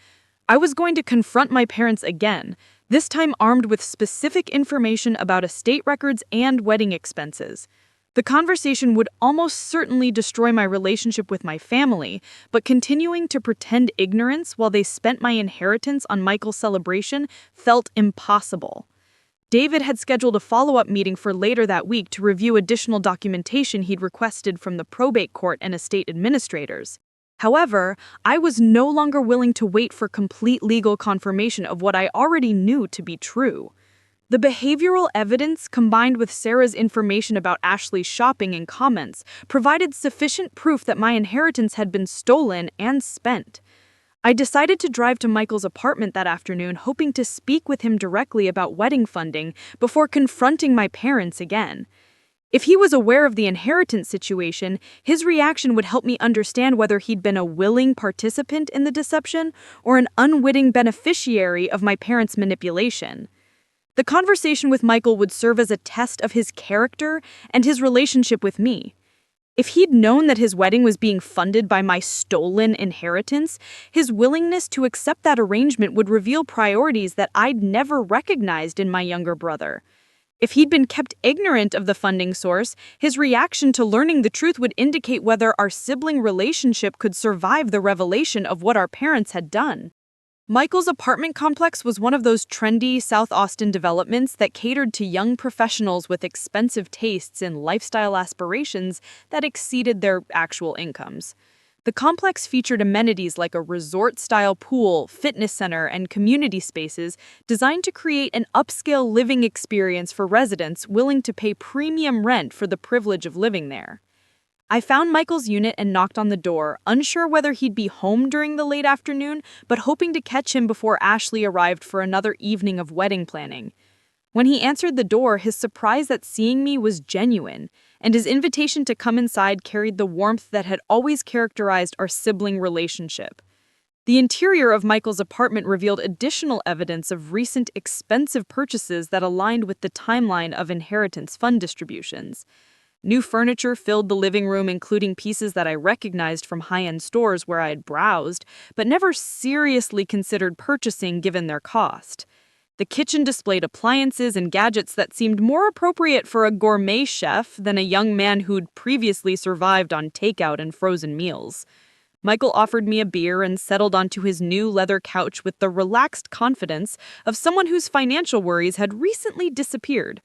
I was going to confront my parents again, this time armed with specific information about estate records and wedding expenses. The conversation would almost certainly destroy my relationship with my family, but continuing to pretend ignorance while they spent my inheritance on Michael's celebration felt impossible. David had scheduled a follow-up meeting for later that week to review additional documentation he'd requested from the probate court and estate administrators. However, I was no longer willing to wait for complete legal confirmation of what I already knew to be true. The behavioral evidence, combined with Sarah's information about Ashley's shopping and comments, provided sufficient proof that my inheritance had been stolen and spent. I decided to drive to Michael's apartment that afternoon, hoping to speak with him directly about wedding funding before confronting my parents again. If he was aware of the inheritance situation, his reaction would help me understand whether he'd been a willing participant in the deception or an unwitting beneficiary of my parents' manipulation. The conversation with Michael would serve as a test of his character and his relationship with me. If he'd known that his wedding was being funded by my stolen inheritance, his willingness to accept that arrangement would reveal priorities that I'd never recognized in my younger brother. If he'd been kept ignorant of the funding source, his reaction to learning the truth would indicate whether our sibling relationship could survive the revelation of what our parents had done. Michael's apartment complex was one of those trendy South Austin developments that catered to young professionals with expensive tastes and lifestyle aspirations that exceeded their actual incomes. The complex featured amenities like a resort-style pool, fitness center, and community spaces designed to create an upscale living experience for residents willing to pay premium rent for the privilege of living there. I found Michael's unit and knocked on the door, unsure whether he'd be home during the late afternoon, but hoping to catch him before Ashley arrived for another evening of wedding planning. When he answered the door, his surprise at seeing me was genuine, and his invitation to come inside carried the warmth that had always characterized our sibling relationship. The interior of Michael's apartment revealed additional evidence of recent expensive purchases that aligned with the timeline of inheritance fund distributions. New furniture filled the living room, including pieces that I recognized from high-end stores where I had browsed, but never seriously considered purchasing given their cost. The kitchen displayed appliances and gadgets that seemed more appropriate for a gourmet chef than a young man who'd previously survived on takeout and frozen meals. Michael offered me a beer and settled onto his new leather couch with the relaxed confidence of someone whose financial worries had recently disappeared.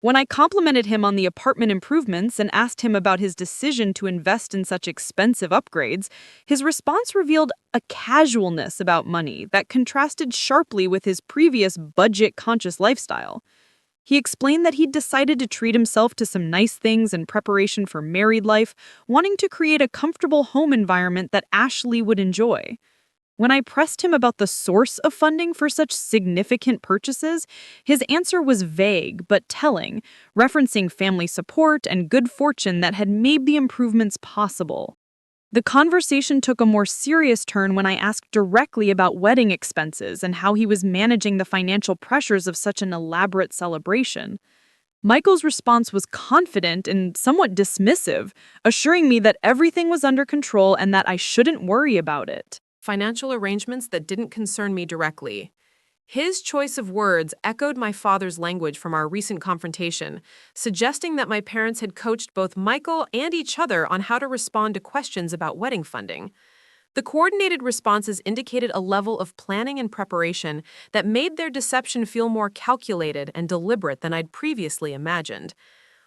When I complimented him on the apartment improvements and asked him about his decision to invest in such expensive upgrades, his response revealed a casualness about money that contrasted sharply with his previous budget-conscious lifestyle. He explained that he'd decided to treat himself to some nice things in preparation for married life, wanting to create a comfortable home environment that Ashley would enjoy. When I pressed him about the source of funding for such significant purchases, his answer was vague but telling, referencing family support and good fortune that had made the improvements possible. The conversation took a more serious turn when I asked directly about wedding expenses and how he was managing the financial pressures of such an elaborate celebration. Michael's response was confident and somewhat dismissive, assuring me that everything was under control and that I shouldn't worry about it. Financial arrangements that didn't concern me directly. His choice of words echoed my father's language from our recent confrontation, suggesting that my parents had coached both Michael and each other on how to respond to questions about wedding funding. The coordinated responses indicated a level of planning and preparation that made their deception feel more calculated and deliberate than I'd previously imagined.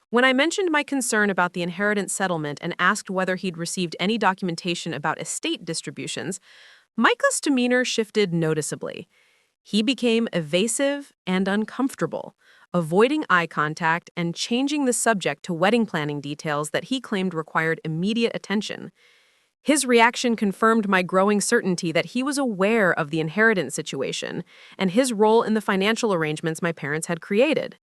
When I mentioned my concern about the inheritance settlement and asked whether he'd received any documentation about estate distributions, Micah's demeanor shifted noticeably. He became evasive and uncomfortable, avoiding eye contact and changing the subject to wedding planning details that he claimed required immediate attention. His reaction confirmed my growing certainty that he was aware of the inheritance situation and his role in the financial arrangements my parents had created.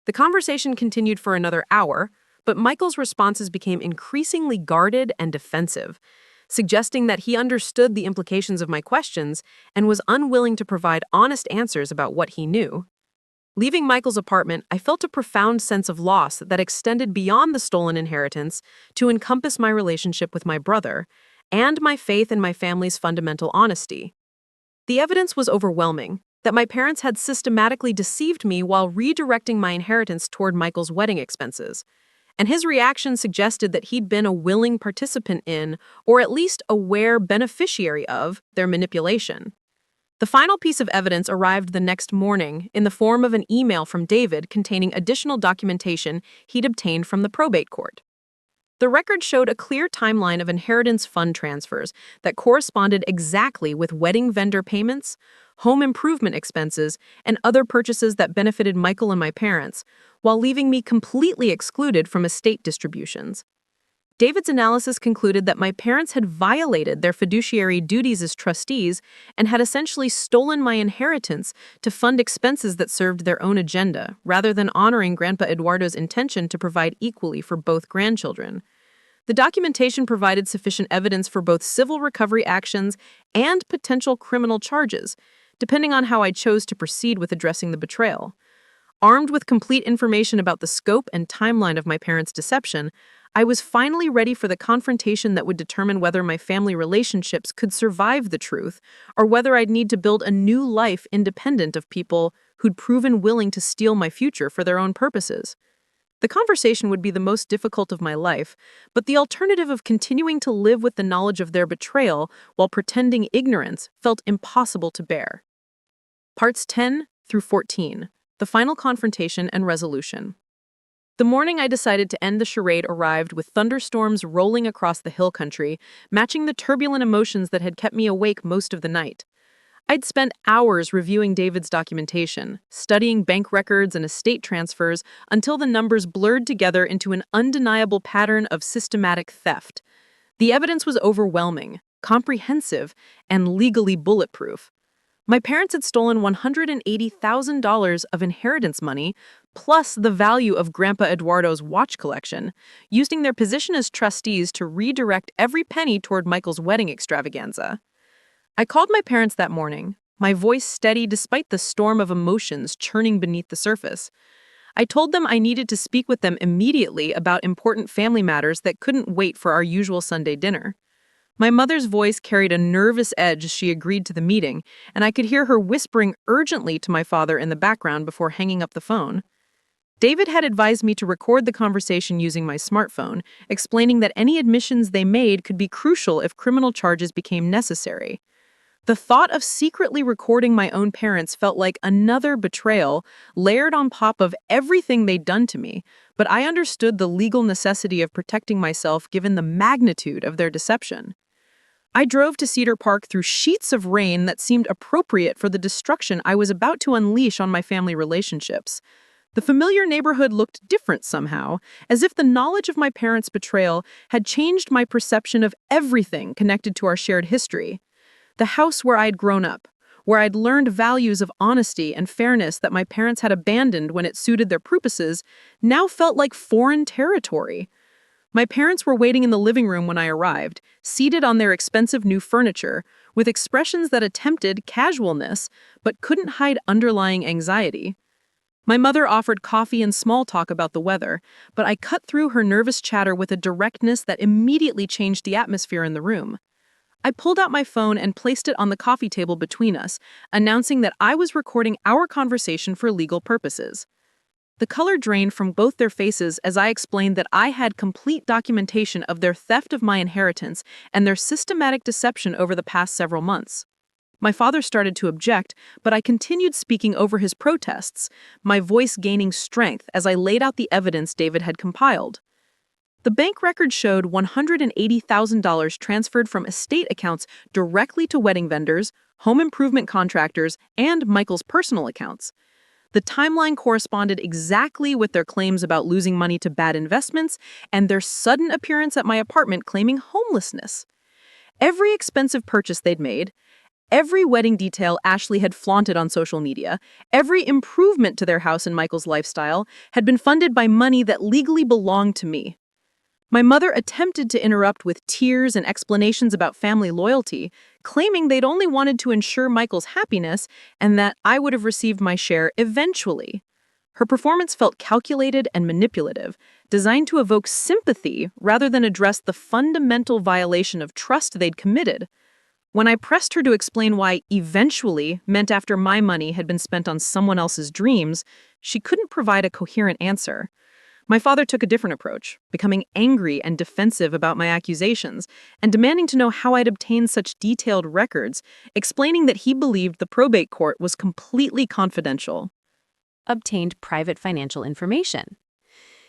The conversation continued for another hour, but Michael's responses became increasingly guarded and defensive, suggesting that he understood the implications of my questions and was unwilling to provide honest answers about what he knew. Leaving Michael's apartment, I felt a profound sense of loss that extended beyond the stolen inheritance to encompass my relationship with my brother and my faith in my family's fundamental honesty. The evidence was overwhelming that my parents had systematically deceived me while redirecting my inheritance toward Michael's wedding expenses, and his reaction suggested that he'd been a willing participant in, or at least aware beneficiary of, their manipulation. The final piece of evidence arrived the next morning in the form of an email from David containing additional documentation he'd obtained from the probate court. The record showed a clear timeline of inheritance fund transfers that corresponded exactly with wedding vendor payments, home improvement expenses, and other purchases that benefited Michael and my parents, while leaving me completely excluded from estate distributions. David's analysis concluded that my parents had violated their fiduciary duties as trustees and had essentially stolen my inheritance to fund expenses that served their own agenda, rather than honoring Grandpa Eduardo's intention to provide equally for both grandchildren. The documentation provided sufficient evidence for both civil recovery actions and potential criminal charges, depending on how I chose to proceed with addressing the betrayal. Armed with complete information about the scope and timeline of my parents' deception, I was finally ready for the confrontation that would determine whether my family relationships could survive the truth, or whether I'd need to build a new life independent of people who'd proven willing to steal my future for their own purposes. The conversation would be the most difficult of my life, but the alternative of continuing to live with the knowledge of their betrayal while pretending ignorance felt impossible to bear. Parts 10 through 14. The final confrontation and resolution. The morning I decided to end the charade arrived with thunderstorms rolling across the hill country, matching the turbulent emotions that had kept me awake most of the night. I'd spent hours reviewing David's documentation, studying bank records and estate transfers until the numbers blurred together into an undeniable pattern of systematic theft. The evidence was overwhelming, comprehensive, and legally bulletproof. My parents had stolen $180,000 of inheritance money, plus the value of Grandpa Eduardo's watch collection, using their position as trustees to redirect every penny toward Michael's wedding extravaganza. I called my parents that morning, my voice steady despite the storm of emotions churning beneath the surface. I told them I needed to speak with them immediately about important family matters that couldn't wait for our usual Sunday dinner. My mother's voice carried a nervous edge as she agreed to the meeting, and I could hear her whispering urgently to my father in the background before hanging up the phone. David had advised me to record the conversation using my smartphone, explaining that any admissions they made could be crucial if criminal charges became necessary. The thought of secretly recording my own parents felt like another betrayal layered on top of everything they'd done to me, but I understood the legal necessity of protecting myself given the magnitude of their deception. I drove to Cedar Park through sheets of rain that seemed appropriate for the destruction I was about to unleash on my family relationships. The familiar neighborhood looked different somehow, as if the knowledge of my parents' betrayal had changed my perception of everything connected to our shared history. The house where I'd grown up, where I'd learned values of honesty and fairness that my parents had abandoned when it suited their purposes, now felt like foreign territory. My parents were waiting in the living room when I arrived, seated on their expensive new furniture, with expressions that attempted casualness but couldn't hide underlying anxiety. My mother offered coffee and small talk about the weather, but I cut through her nervous chatter with a directness that immediately changed the atmosphere in the room. I pulled out my phone and placed it on the coffee table between us, announcing that I was recording our conversation for legal purposes. The color drained from both their faces as I explained that I had complete documentation of their theft of my inheritance and their systematic deception over the past several months. My father started to object, but I continued speaking over his protests, my voice gaining strength as I laid out the evidence David had compiled. The bank record showed $180,000 transferred from estate accounts directly to wedding vendors, home improvement contractors, and Michael's personal accounts. The timeline corresponded exactly with their claims about losing money to bad investments and their sudden appearance at my apartment claiming homelessness. Every expensive purchase they'd made, every wedding detail Ashley had flaunted on social media, every improvement to their house and Michael's lifestyle had been funded by money that legally belonged to me. My mother attempted to interrupt with tears and explanations about family loyalty, claiming they'd only wanted to ensure Michael's happiness and that I would have received my share eventually. Her performance felt calculated and manipulative, designed to evoke sympathy rather than address the fundamental violation of trust they'd committed. When I pressed her to explain why eventually meant after my money had been spent on someone else's dreams, she couldn't provide a coherent answer. My father took a different approach, becoming angry and defensive about my accusations and demanding to know how I'd obtained such detailed records, explaining that he believed the probate court was completely confidential. Obtained private financial information.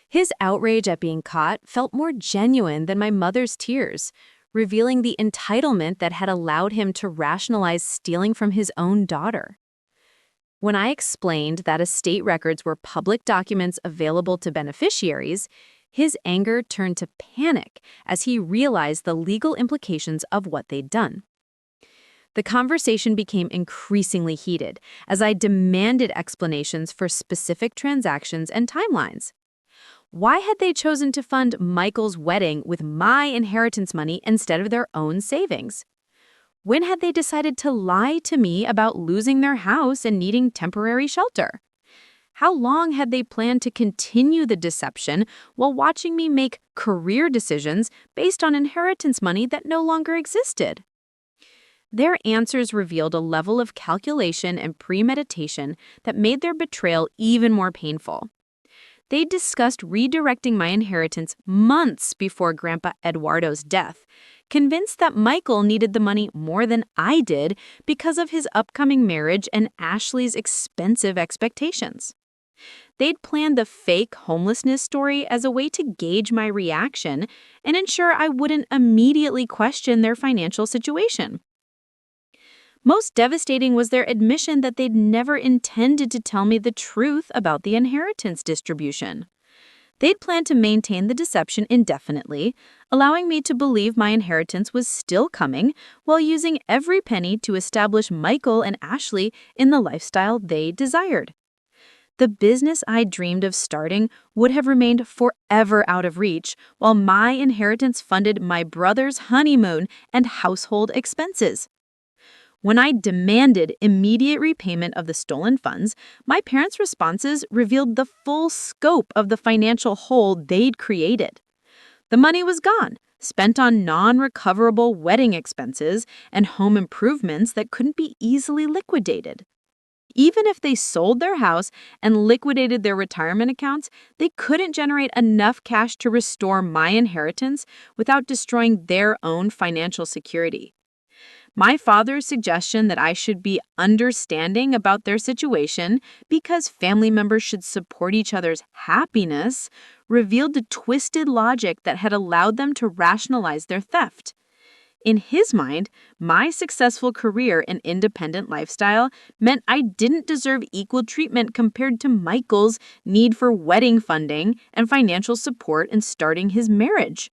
His outrage at being caught felt more genuine than my mother's tears, revealing the entitlement that had allowed him to rationalize stealing from his own daughter. When I explained that estate records were public documents available to beneficiaries, his anger turned to panic as he realized the legal implications of what they'd done. The conversation became increasingly heated as I demanded explanations for specific transactions and timelines. Why had they chosen to fund Michael's wedding with my inheritance money instead of their own savings? When had they decided to lie to me about losing their house and needing temporary shelter? How long had they planned to continue the deception while watching me make career decisions based on inheritance money that no longer existed? Their answers revealed a level of calculation and premeditation that made their betrayal even more painful. They discussed redirecting my inheritance months before Grandpa Eduardo's death, convinced that Michael needed the money more than I did because of his upcoming marriage and Ashley's expensive expectations. They'd planned the fake homelessness story as a way to gauge my reaction and ensure I wouldn't immediately question their financial situation. Most devastating was their admission that they'd never intended to tell me the truth about the inheritance distribution. They'd planned to maintain the deception indefinitely, allowing me to believe my inheritance was still coming while using every penny to establish Michael and Ashley in the lifestyle they desired. The business I dreamed of starting would have remained forever out of reach, while my inheritance funded my brother's honeymoon and household expenses. When I demanded immediate repayment of the stolen funds, my parents' responses revealed the full scope of the financial hole they'd created. The money was gone, spent on non-recoverable wedding expenses and home improvements that couldn't be easily liquidated. Even if they sold their house and liquidated their retirement accounts, they couldn't generate enough cash to restore my inheritance without destroying their own financial security. My father's suggestion that I should be understanding about their situation because family members should support each other's happiness revealed the twisted logic that had allowed them to rationalize their theft. In his mind, my successful career and independent lifestyle meant I didn't deserve equal treatment compared to Michael's need for wedding funding and financial support in starting his marriage.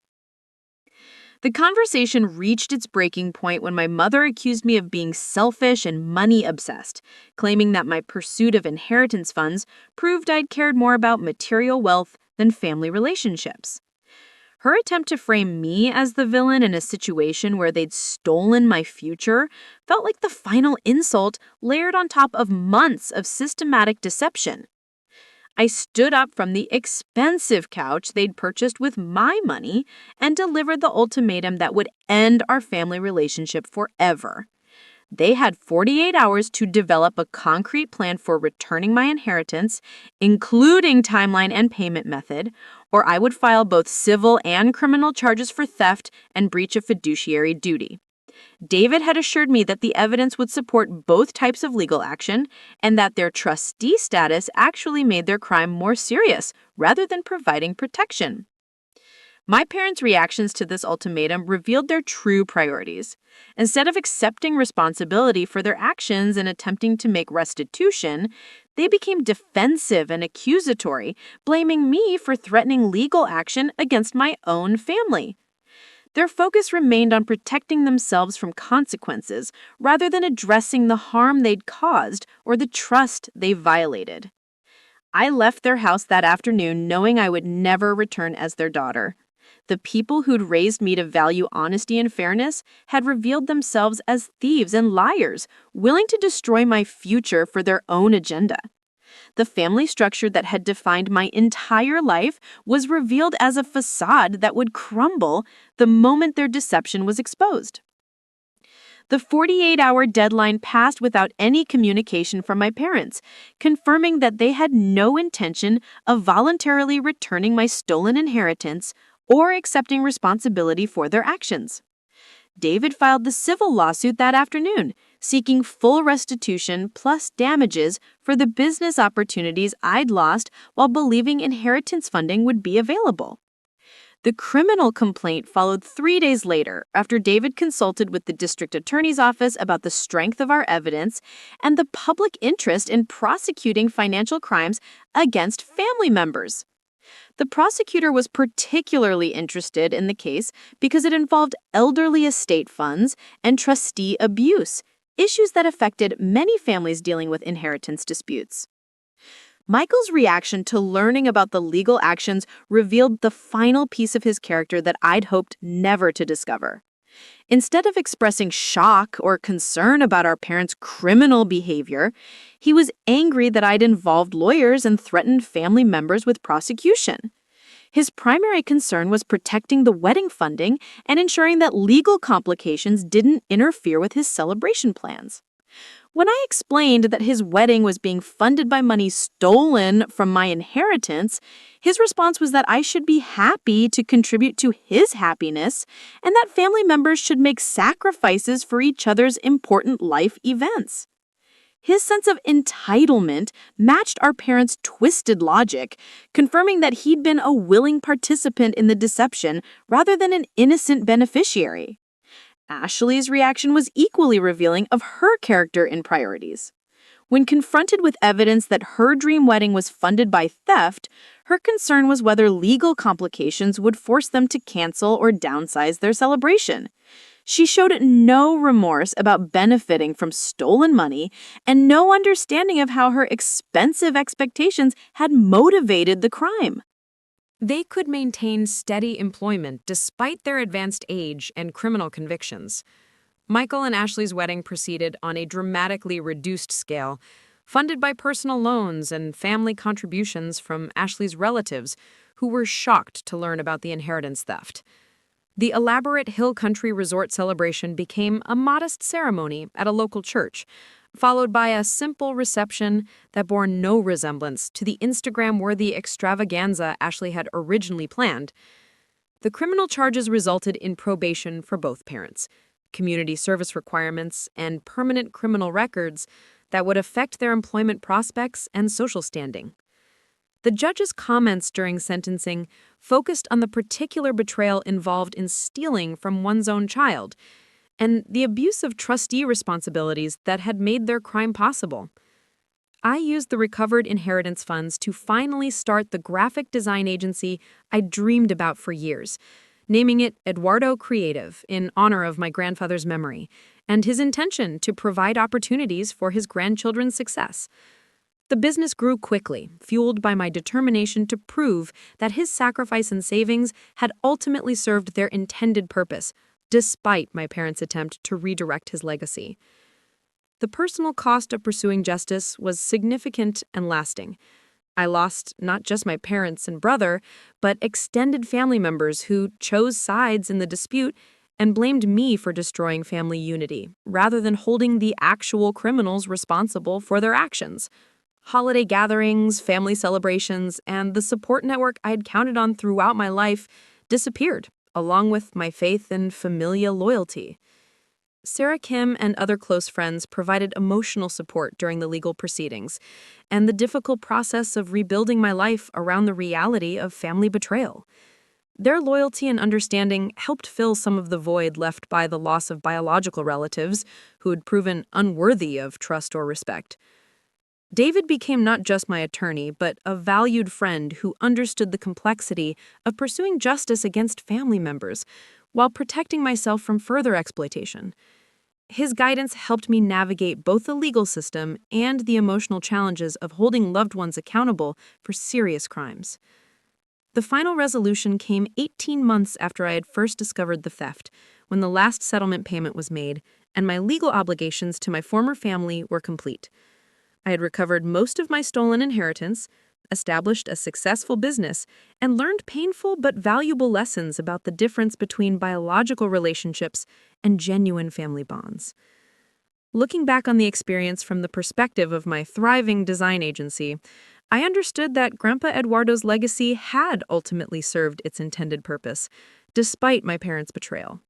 The conversation reached its breaking point when my mother accused me of being selfish and money-obsessed, claiming that my pursuit of inheritance funds proved I'd cared more about material wealth than family relationships. Her attempt to frame me as the villain in a situation where they'd stolen my future felt like the final insult layered on top of months of systematic deception. I stood up from the expensive couch they'd purchased with my money and delivered the ultimatum that would end our family relationship forever. They had 48 hours to develop a concrete plan for returning my inheritance, including timeline and payment method, or I would file both civil and criminal charges for theft and breach of fiduciary duty. David had assured me that the evidence would support both types of legal action and that their trustee status actually made their crime more serious rather than providing protection. My parents' reactions to this ultimatum revealed their true priorities. Instead of accepting responsibility for their actions and attempting to make restitution, they became defensive and accusatory, blaming me for threatening legal action against my own family. Their focus remained on protecting themselves from consequences rather than addressing the harm they'd caused or the trust they violated. I left their house that afternoon knowing I would never return as their daughter. The people who'd raised me to value honesty and fairness had revealed themselves as thieves and liars, willing to destroy my future for their own agenda. The family structure that had defined my entire life was revealed as a facade that would crumble the moment their deception was exposed. The 48-hour deadline passed without any communication from my parents, confirming that they had no intention of voluntarily returning my stolen inheritance or accepting responsibility for their actions. David filed the civil lawsuit that afternoon, seeking full restitution plus damages for the business opportunities I'd lost while believing inheritance funding would be available. The criminal complaint followed 3 days later after David consulted with the district attorney's office about the strength of our evidence and the public interest in prosecuting financial crimes against family members. The prosecutor was particularly interested in the case because it involved elderly estate funds and trustee abuse, issues that affected many families dealing with inheritance disputes. Michael's reaction to learning about the legal actions revealed the final piece of his character that I'd hoped never to discover. Instead of expressing shock or concern about our parents' criminal behavior, he was angry that I'd involved lawyers and threatened family members with prosecution. His primary concern was protecting the wedding funding and ensuring that legal complications didn't interfere with his celebration plans. When I explained that his wedding was being funded by money stolen from my inheritance, his response was that I should be happy to contribute to his happiness and that family members should make sacrifices for each other's important life events. His sense of entitlement matched our parents' twisted logic, confirming that he'd been a willing participant in the deception rather than an innocent beneficiary. Ashley's reaction was equally revealing of her character and priorities. When confronted with evidence that her dream wedding was funded by theft, her concern was whether legal complications would force them to cancel or downsize their celebration. She showed no remorse about benefiting from stolen money and no understanding of how her expensive expectations had motivated the crime. They could maintain steady employment despite their advanced age and criminal convictions. Michael and Ashley's wedding proceeded on a dramatically reduced scale, funded by personal loans and family contributions from Ashley's relatives, who were shocked to learn about the inheritance theft. The elaborate hill country resort celebration became a modest ceremony at a local church, followed by a simple reception that bore no resemblance to the Instagram-worthy extravaganza Ashley had originally planned. The criminal charges resulted in probation for both parents, community service requirements, and permanent criminal records that would affect their employment prospects and social standing. The judge's comments during sentencing focused on the particular betrayal involved in stealing from one's own child, and the abuse of trustee responsibilities that had made their crime possible. I used the recovered inheritance funds to finally start the graphic design agency I dreamed about for years, naming it Eduardo Creative in honor of my grandfather's memory and his intention to provide opportunities for his grandchildren's success. The business grew quickly, fueled by my determination to prove that his sacrifice and savings had ultimately served their intended purpose, despite my parents' attempt to redirect his legacy. The personal cost of pursuing justice was significant and lasting. I lost not just my parents and brother, but extended family members who chose sides in the dispute and blamed me for destroying family unity, rather than holding the actual criminals responsible for their actions. Holiday gatherings, family celebrations, and the support network I'd counted on throughout my life disappeared, along with my faith and familial loyalty. Sarah Kim and other close friends provided emotional support during the legal proceedings and the difficult process of rebuilding my life around the reality of family betrayal. Their loyalty and understanding helped fill some of the void left by the loss of biological relatives who had proven unworthy of trust or respect. David became not just my attorney, but a valued friend who understood the complexity of pursuing justice against family members while protecting myself from further exploitation. His guidance helped me navigate both the legal system and the emotional challenges of holding loved ones accountable for serious crimes. The final resolution came 18 months after I had first discovered the theft, when the last settlement payment was made and my legal obligations to my former family were complete. I had recovered most of my stolen inheritance, established a successful business, and learned painful but valuable lessons about the difference between biological relationships and genuine family bonds. Looking back on the experience from the perspective of my thriving design agency, I understood that Grandpa Eduardo's legacy had ultimately served its intended purpose, despite my parents' betrayal.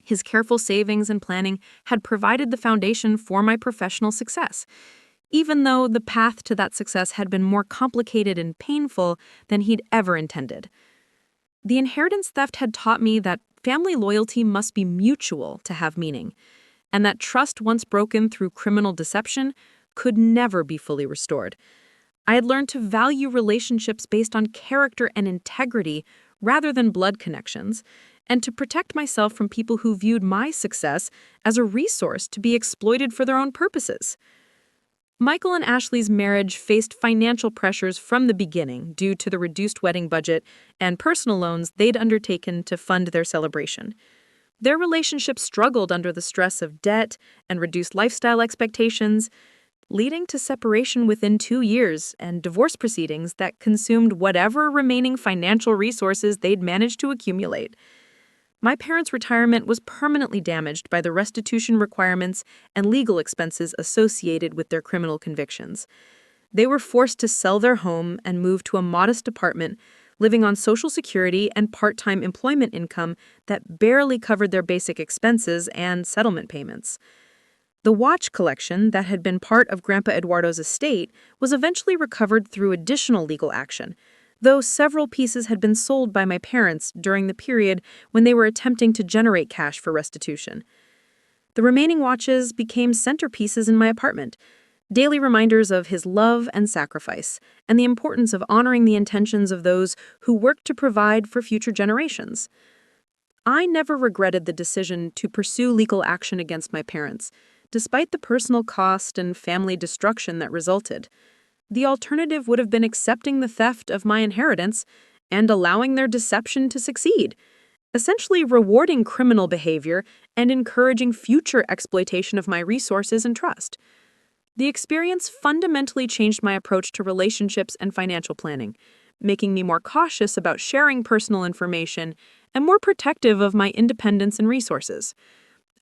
His careful savings and planning had provided the foundation for my professional success, even though the path to that success had been more complicated and painful than he'd ever intended. The inheritance theft had taught me that family loyalty must be mutual to have meaning, and that trust once broken through criminal deception could never be fully restored. I had learned to value relationships based on character and integrity rather than blood connections, and to protect myself from people who viewed my success as a resource to be exploited for their own purposes. Michael and Ashley's marriage faced financial pressures from the beginning due to the reduced wedding budget and personal loans they'd undertaken to fund their celebration. Their relationship struggled under the stress of debt and reduced lifestyle expectations, leading to separation within 2 years and divorce proceedings that consumed whatever remaining financial resources they'd managed to accumulate. My parents' retirement was permanently damaged by the restitution requirements and legal expenses associated with their criminal convictions. They were forced to sell their home and move to a modest apartment, living on Social Security and part-time employment income that barely covered their basic expenses and settlement payments. The watch collection that had been part of Grandpa Eduardo's estate was eventually recovered through additional legal action, though several pieces had been sold by my parents during the period when they were attempting to generate cash for restitution. The remaining watches became centerpieces in my apartment, daily reminders of his love and sacrifice, and the importance of honoring the intentions of those who worked to provide for future generations. I never regretted the decision to pursue legal action against my parents, despite the personal cost and family destruction that resulted. The alternative would have been accepting the theft of my inheritance and allowing their deception to succeed, essentially rewarding criminal behavior and encouraging future exploitation of my resources and trust. The experience fundamentally changed my approach to relationships and financial planning, making me more cautious about sharing personal information and more protective of my independence and resources.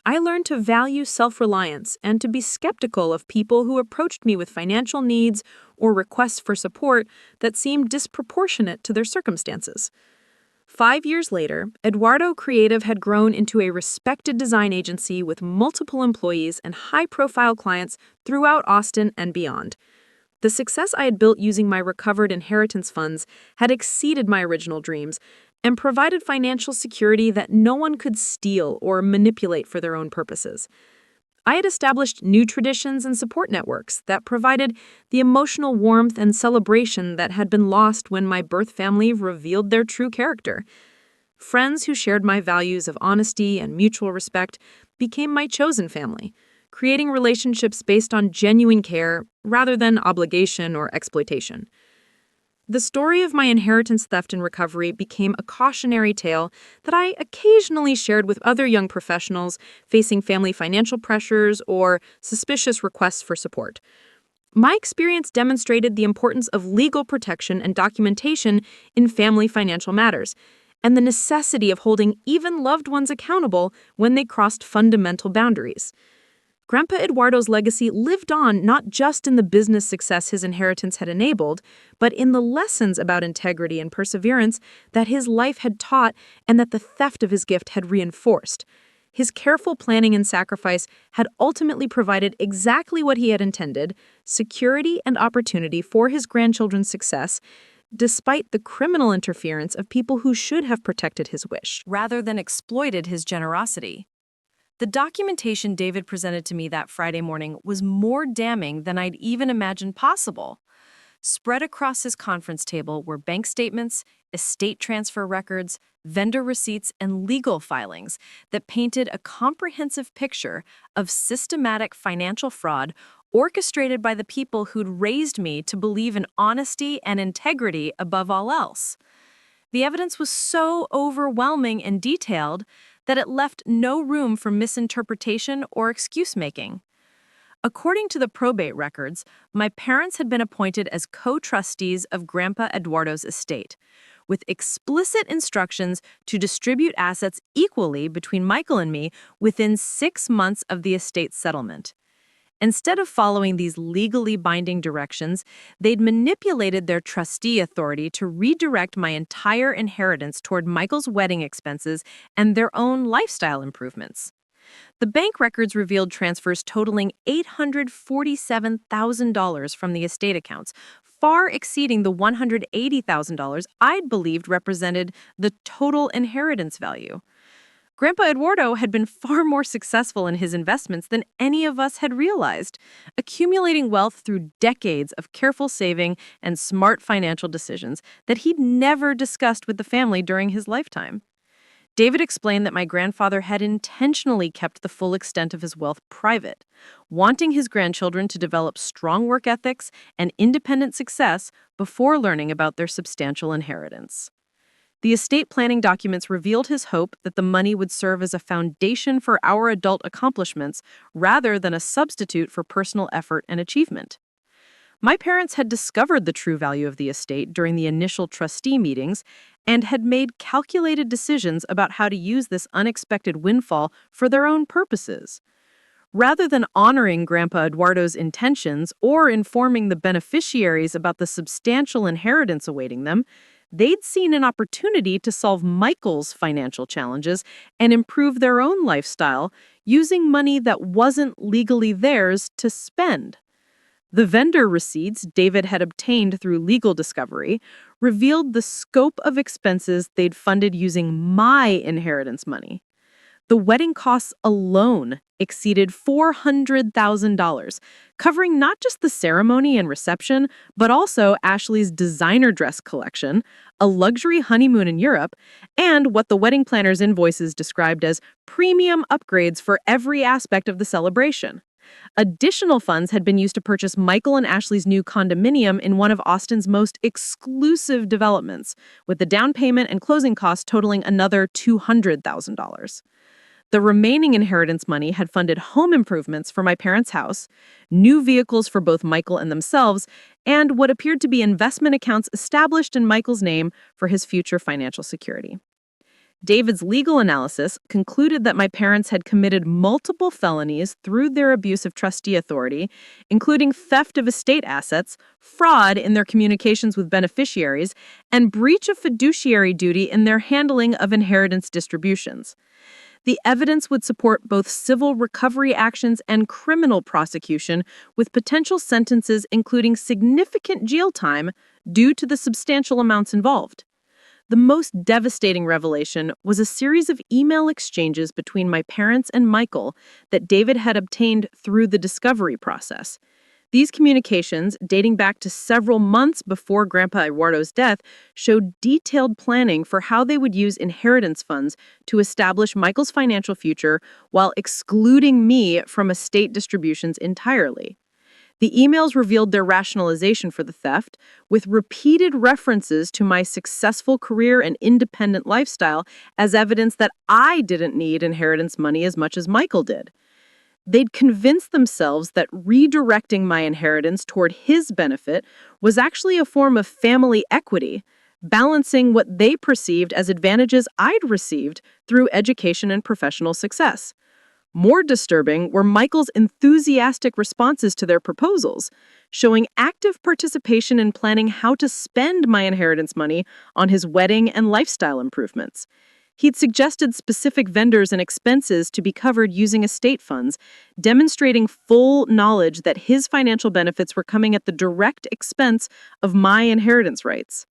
I learned to value self-reliance and to be skeptical of people who approached me with financial needs or requests for support that seemed disproportionate to their circumstances. 5 years later, Eduardo Creative had grown into a respected design agency with multiple employees and high-profile clients throughout Austin and beyond. The success I had built using my recovered inheritance funds had exceeded my original dreams and provided financial security that no one could steal or manipulate for their own purposes. I had established new traditions and support networks that provided the emotional warmth and celebration that had been lost when my birth family revealed their true character. Friends who shared my values of honesty and mutual respect became my chosen family, creating relationships based on genuine care rather than obligation or exploitation. The story of my inheritance theft and recovery became a cautionary tale that I occasionally shared with other young professionals facing family financial pressures or suspicious requests for support. My experience demonstrated the importance of legal protection and documentation in family financial matters, and the necessity of holding even loved ones accountable when they crossed fundamental boundaries. Grandpa Eduardo's legacy lived on not just in the business success his inheritance had enabled, but in the lessons about integrity and perseverance that his life had taught and that the theft of his gift had reinforced. His careful planning and sacrifice had ultimately provided exactly what he had intended: security and opportunity for his grandchildren's success, despite the criminal interference of people who should have protected his wish, rather than exploited his generosity. The documentation David presented to me that Friday morning was more damning than I'd even imagined possible. Spread across his conference table were bank statements, estate transfer records, vendor receipts, and legal filings that painted a comprehensive picture of systematic financial fraud orchestrated by the people who'd raised me to believe in honesty and integrity above all else. The evidence was so overwhelming and detailed that it left no room for misinterpretation or excuse-making. According to the probate records, my parents had been appointed as co-trustees of Grandpa Eduardo's estate, with explicit instructions to distribute assets equally between Michael and me within 6 months of the estate's settlement. Instead of following these legally binding directions, they'd manipulated their trustee authority to redirect my entire inheritance toward Michael's wedding expenses and their own lifestyle improvements. The bank records revealed transfers totaling $847,000 from the estate accounts, far exceeding the $180,000 I'd believed represented the total inheritance value. Grandpa Eduardo had been far more successful in his investments than any of us had realized, accumulating wealth through decades of careful saving and smart financial decisions that he'd never discussed with the family during his lifetime. David explained that my grandfather had intentionally kept the full extent of his wealth private, wanting his grandchildren to develop strong work ethics and independent success before learning about their substantial inheritance. The estate planning documents revealed his hope that the money would serve as a foundation for our adult accomplishments rather than a substitute for personal effort and achievement. My parents had discovered the true value of the estate during the initial trustee meetings and had made calculated decisions about how to use this unexpected windfall for their own purposes. Rather than honoring Grandpa Eduardo's intentions or informing the beneficiaries about the substantial inheritance awaiting them, they'd seen an opportunity to solve Michael's financial challenges and improve their own lifestyle using money that wasn't legally theirs to spend. The vendor receipts David had obtained through legal discovery revealed the scope of expenses they'd funded using my inheritance money. The wedding costs alone exceeded $400,000, covering not just the ceremony and reception, but also Ashley's designer dress collection, a luxury honeymoon in Europe, and what the wedding planner's invoices described as premium upgrades for every aspect of the celebration. Additional funds had been used to purchase Michael and Ashley's new condominium in one of Austin's most exclusive developments, with the down payment and closing costs totaling another $200,000. The remaining inheritance money had funded home improvements for my parents' house, new vehicles for both Michael and themselves, and what appeared to be investment accounts established in Michael's name for his future financial security. David's legal analysis concluded that my parents had committed multiple felonies through their abuse of trustee authority, including theft of estate assets, fraud in their communications with beneficiaries, and breach of fiduciary duty in their handling of inheritance distributions. The evidence would support both civil recovery actions and criminal prosecution, with potential sentences including significant jail time due to the substantial amounts involved. The most devastating revelation was a series of email exchanges between my parents and Michael that David had obtained through the discovery process. These communications, dating back to several months before Grandpa Eduardo's death, showed detailed planning for how they would use inheritance funds to establish Michael's financial future while excluding me from estate distributions entirely. The emails revealed their rationalization for the theft, with repeated references to my successful career and independent lifestyle as evidence that I didn't need inheritance money as much as Michael did. They'd convinced themselves that redirecting my inheritance toward his benefit was actually a form of family equity, balancing what they perceived as advantages I'd received through education and professional success. More disturbing were Michael's enthusiastic responses to their proposals, showing active participation in planning how to spend my inheritance money on his wedding and lifestyle improvements. He'd suggested specific vendors and expenses to be covered using estate funds, demonstrating full knowledge that his financial benefits were coming at the direct expense of my inheritance rights.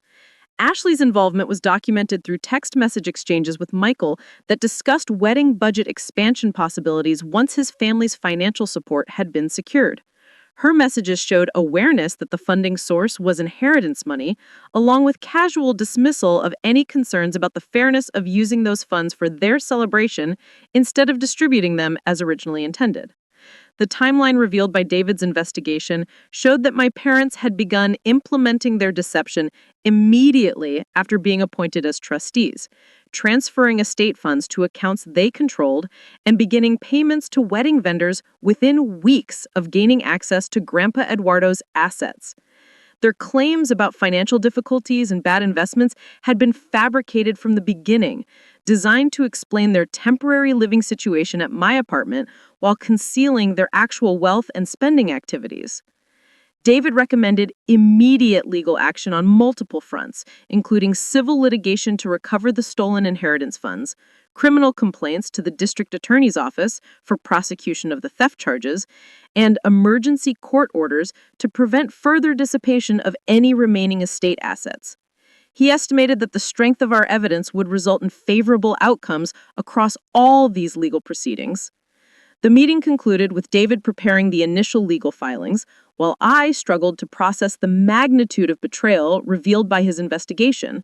Ashley's involvement was documented through text message exchanges with Michael that discussed wedding budget expansion possibilities once his family's financial support had been secured. Her messages showed awareness that the funding source was inheritance money, along with casual dismissal of any concerns about the fairness of using those funds for their celebration instead of distributing them as originally intended. The timeline revealed by David's investigation showed that my parents had begun implementing their deception immediately after being appointed as trustees, transferring estate funds to accounts they controlled and beginning payments to wedding vendors within weeks of gaining access to Grandpa Eduardo's assets. Their claims about financial difficulties and bad investments had been fabricated from the beginning, designed to explain their temporary living situation at my apartment while concealing their actual wealth and spending activities. David recommended immediate legal action on multiple fronts, including civil litigation to recover the stolen inheritance funds, criminal complaints to the district attorney's office for prosecution of the theft charges, and emergency court orders to prevent further dissipation of any remaining estate assets. He estimated that the strength of our evidence would result in favorable outcomes across all these legal proceedings. The meeting concluded with David preparing the initial legal filings, while I struggled to process the magnitude of betrayal revealed by his investigation.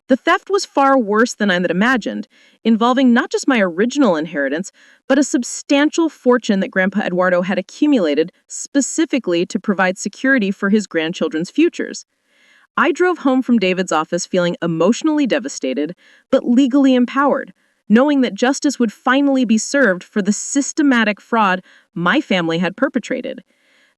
The theft was far worse than I had imagined, involving not just my original inheritance, but a substantial fortune that Grandpa Eduardo had accumulated specifically to provide security for his grandchildren's futures. I drove home from David's office feeling emotionally devastated, but legally empowered, knowing that justice would finally be served for the systematic fraud my family had perpetrated.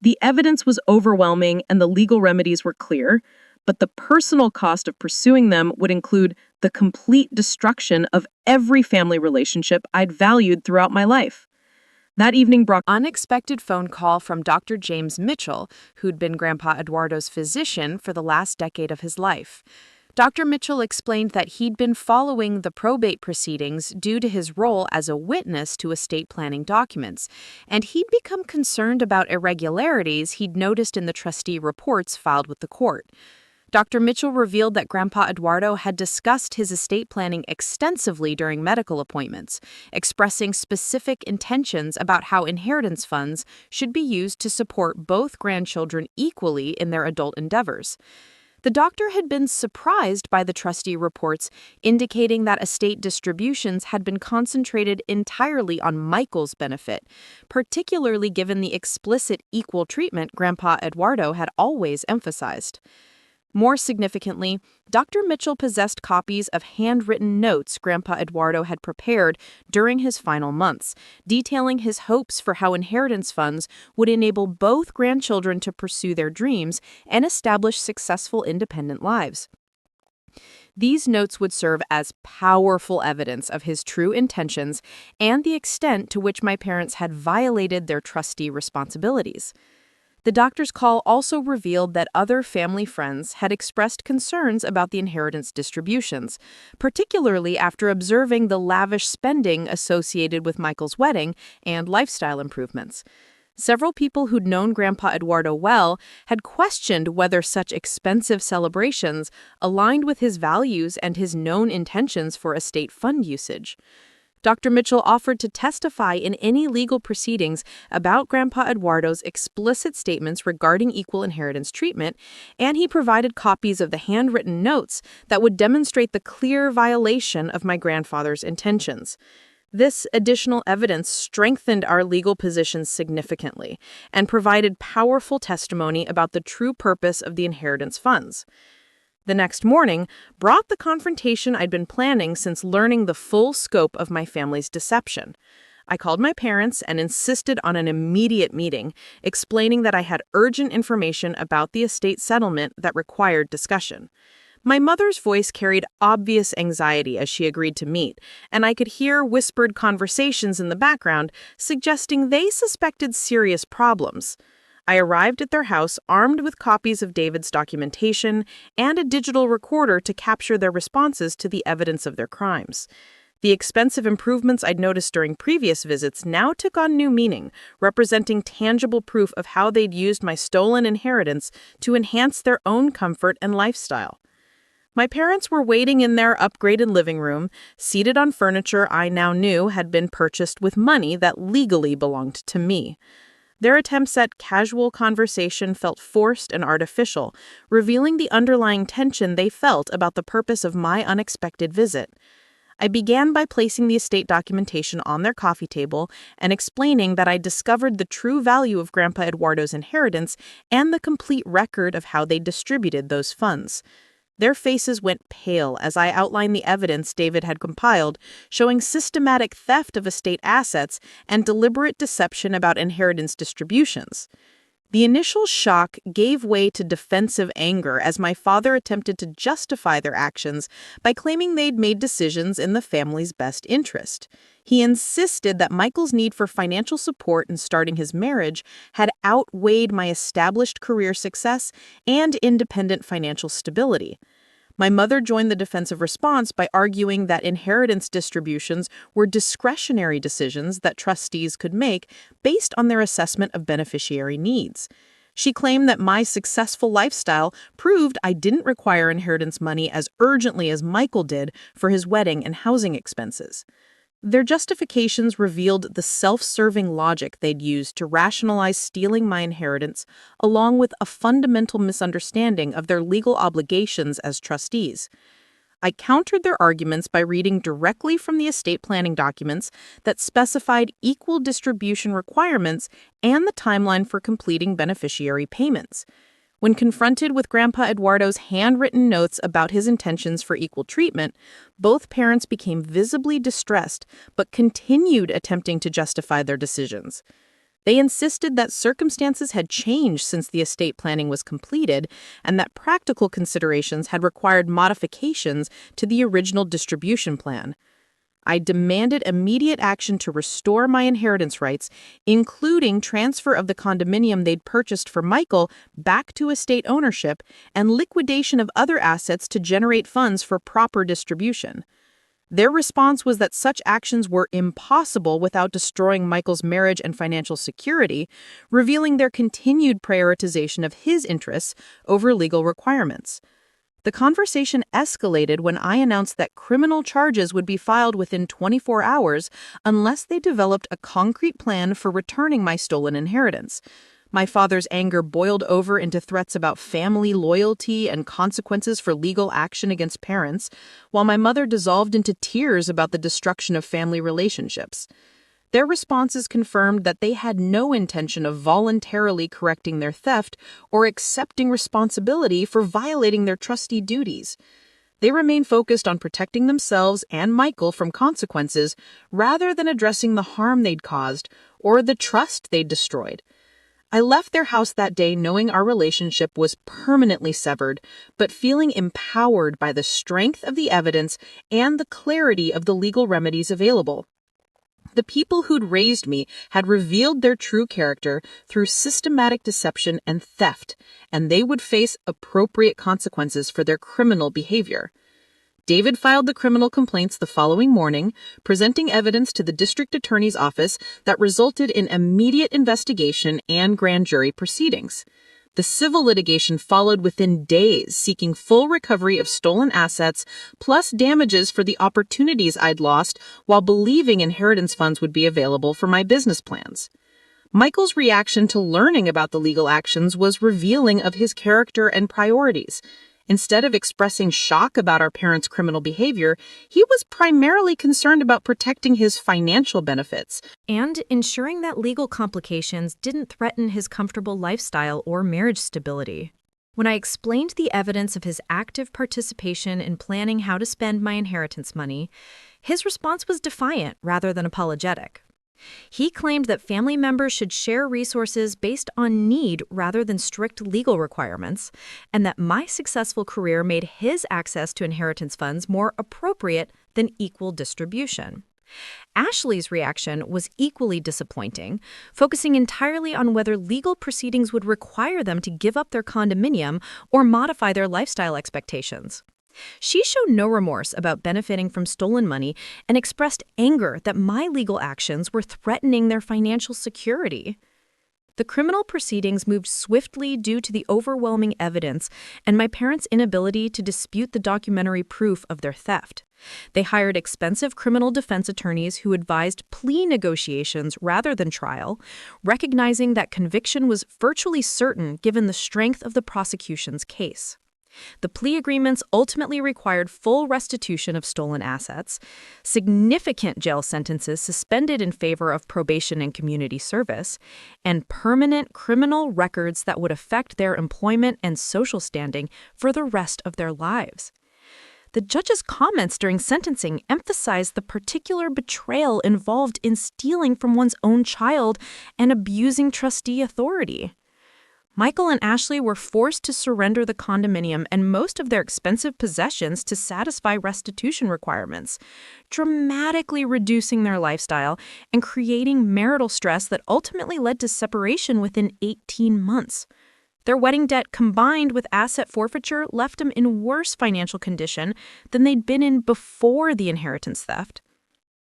The evidence was overwhelming and the legal remedies were clear, but the personal cost of pursuing them would include the complete destruction of every family relationship I'd valued throughout my life. That evening brought Unexpected phone call from Dr. James Mitchell, who'd been Grandpa Eduardo's physician for the last decade of his life. Dr. Mitchell explained that he'd been following the probate proceedings due to his role as a witness to estate planning documents, and he'd become concerned about irregularities he'd noticed in the trustee reports filed with the court. Dr. Mitchell revealed that Grandpa Eduardo had discussed his estate planning extensively during medical appointments, expressing specific intentions about how inheritance funds should be used to support both grandchildren equally in their adult endeavors. The doctor had been surprised by the trustee reports indicating that estate distributions had been concentrated entirely on Michael's benefit, particularly given the explicit equal treatment Grandpa Eduardo had always emphasized. More significantly, Dr. Mitchell possessed copies of handwritten notes Grandpa Eduardo had prepared during his final months, detailing his hopes for how inheritance funds would enable both grandchildren to pursue their dreams and establish successful independent lives. These notes would serve as powerful evidence of his true intentions and the extent to which my parents had violated their trustee responsibilities. The doctor's call also revealed that other family friends had expressed concerns about the inheritance distributions, particularly after observing the lavish spending associated with Michael's wedding and lifestyle improvements. Several people who'd known Grandpa Eduardo well had questioned whether such expensive celebrations aligned with his values and his known intentions for estate fund usage. Dr. Mitchell offered to testify in any legal proceedings about Grandpa Eduardo's explicit statements regarding equal inheritance treatment, and he provided copies of the handwritten notes that would demonstrate the clear violation of my grandfather's intentions. This additional evidence strengthened our legal position significantly and provided powerful testimony about the true purpose of the inheritance funds. The next morning brought the confrontation I'd been planning since learning the full scope of my family's deception. I called my parents and insisted on an immediate meeting, explaining that I had urgent information about the estate settlement that required discussion. My mother's voice carried obvious anxiety as she agreed to meet, and I could hear whispered conversations in the background suggesting they suspected serious problems. I arrived at their house armed with copies of David's documentation and a digital recorder to capture their responses to the evidence of their crimes. The expensive improvements I'd noticed during previous visits now took on new meaning, representing tangible proof of how they'd used my stolen inheritance to enhance their own comfort and lifestyle. My parents were waiting in their upgraded living room, seated on furniture I now knew had been purchased with money that legally belonged to me. Their attempts at casual conversation felt forced and artificial, revealing the underlying tension they felt about the purpose of my unexpected visit. I began by placing the estate documentation on their coffee table and explaining that I discovered the true value of Grandpa Eduardo's inheritance and the complete record of how they distributed those funds. Their faces went pale as I outlined the evidence David had compiled, showing systematic theft of estate assets and deliberate deception about inheritance distributions. The initial shock gave way to defensive anger as my father attempted to justify their actions by claiming they'd made decisions in the family's best interest. He insisted that Michael's need for financial support in starting his marriage had outweighed my established career success and independent financial stability. My mother joined the defensive response by arguing that inheritance distributions were discretionary decisions that trustees could make based on their assessment of beneficiary needs. She claimed that my successful lifestyle proved I didn't require inheritance money as urgently as Michael did for his wedding and housing expenses. Their justifications revealed the self-serving logic they'd used to rationalize stealing my inheritance, along with a fundamental misunderstanding of their legal obligations as trustees. I countered their arguments by reading directly from the estate planning documents that specified equal distribution requirements and the timeline for completing beneficiary payments. When confronted with Grandpa Eduardo's handwritten notes about his intentions for equal treatment, both parents became visibly distressed but continued attempting to justify their decisions. They insisted that circumstances had changed since the estate planning was completed and that practical considerations had required modifications to the original distribution plan. I demanded immediate action to restore my inheritance rights, including transfer of the condominium they'd purchased for Michael back to estate ownership and liquidation of other assets to generate funds for proper distribution. Their response was that such actions were impossible without destroying Michael's marriage and financial security, revealing their continued prioritization of his interests over legal requirements. The conversation escalated when I announced that criminal charges would be filed within 24 hours unless they developed a concrete plan for returning my stolen inheritance. My father's anger boiled over into threats about family loyalty and consequences for legal action against parents, while my mother dissolved into tears about the destruction of family relationships. Their responses confirmed that they had no intention of voluntarily correcting their theft or accepting responsibility for violating their trustee duties. They remained focused on protecting themselves and Michael from consequences rather than addressing the harm they'd caused or the trust they'd destroyed. I left their house that day knowing our relationship was permanently severed, but feeling empowered by the strength of the evidence and the clarity of the legal remedies available. The people who'd raised me had revealed their true character through systematic deception and theft, and they would face appropriate consequences for their criminal behavior. David filed the criminal complaints the following morning, presenting evidence to the district attorney's office that resulted in immediate investigation and grand jury proceedings. The civil litigation followed within days, seeking full recovery of stolen assets, plus damages for the opportunities I'd lost while believing inheritance funds would be available for my business plans. Michael's reaction to learning about the legal actions was revealing of his character and priorities. Instead of expressing shock about our parents' criminal behavior, he was primarily concerned about protecting his financial benefits and ensuring that legal complications didn't threaten his comfortable lifestyle or marriage stability. When I explained the evidence of his active participation in planning how to spend my inheritance money, his response was defiant rather than apologetic. He claimed that family members should share resources based on need rather than strict legal requirements, and that my successful career made his access to inheritance funds more appropriate than equal distribution. Ashley's reaction was equally disappointing, focusing entirely on whether legal proceedings would require them to give up their condominium or modify their lifestyle expectations. She showed no remorse about benefiting from stolen money and expressed anger that my legal actions were threatening their financial security. The criminal proceedings moved swiftly due to the overwhelming evidence and my parents' inability to dispute the documentary proof of their theft. They hired expensive criminal defense attorneys who advised plea negotiations rather than trial, recognizing that conviction was virtually certain given the strength of the prosecution's case. The plea agreements ultimately required full restitution of stolen assets, significant jail sentences suspended in favor of probation and community service, and permanent criminal records that would affect their employment and social standing for the rest of their lives. The judge's comments during sentencing emphasized the particular betrayal involved in stealing from one's own child and abusing trustee authority. Michael and Ashley were forced to surrender the condominium and most of their expensive possessions to satisfy restitution requirements, dramatically reducing their lifestyle and creating marital stress that ultimately led to separation within 18 months. Their wedding debt combined with asset forfeiture left them in worse financial condition than they'd been in before the inheritance theft.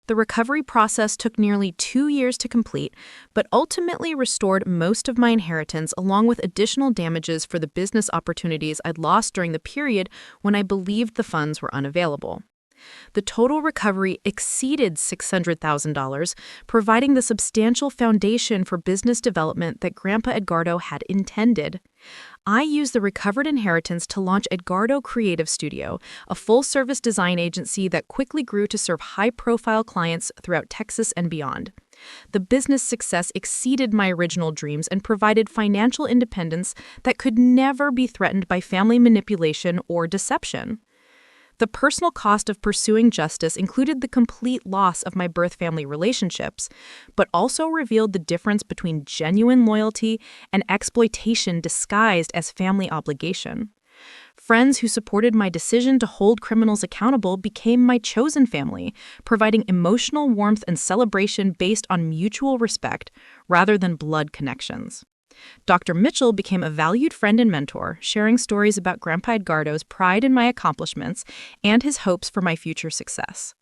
The recovery process took nearly 2 years to complete, but ultimately restored most of my inheritance along with additional damages for the business opportunities I'd lost during the period when I believed the funds were unavailable. The total recovery exceeded $600,000, providing the substantial foundation for business development that Grandpa Edgardo had intended. I used the recovered inheritance to launch Edgardo Creative Studio, a full-service design agency that quickly grew to serve high-profile clients throughout Texas and beyond. The business success exceeded my original dreams and provided financial independence that could never be threatened by family manipulation or deception. The personal cost of pursuing justice included the complete loss of my birth family relationships, but also revealed the difference between genuine loyalty and exploitation disguised as family obligation. Friends who supported my decision to hold criminals accountable became my chosen family, providing emotional warmth and celebration based on mutual respect rather than blood connections. Dr. Mitchell became a valued friend and mentor, sharing stories about Grandpa Edgardo's pride in my accomplishments and his hopes for my future success.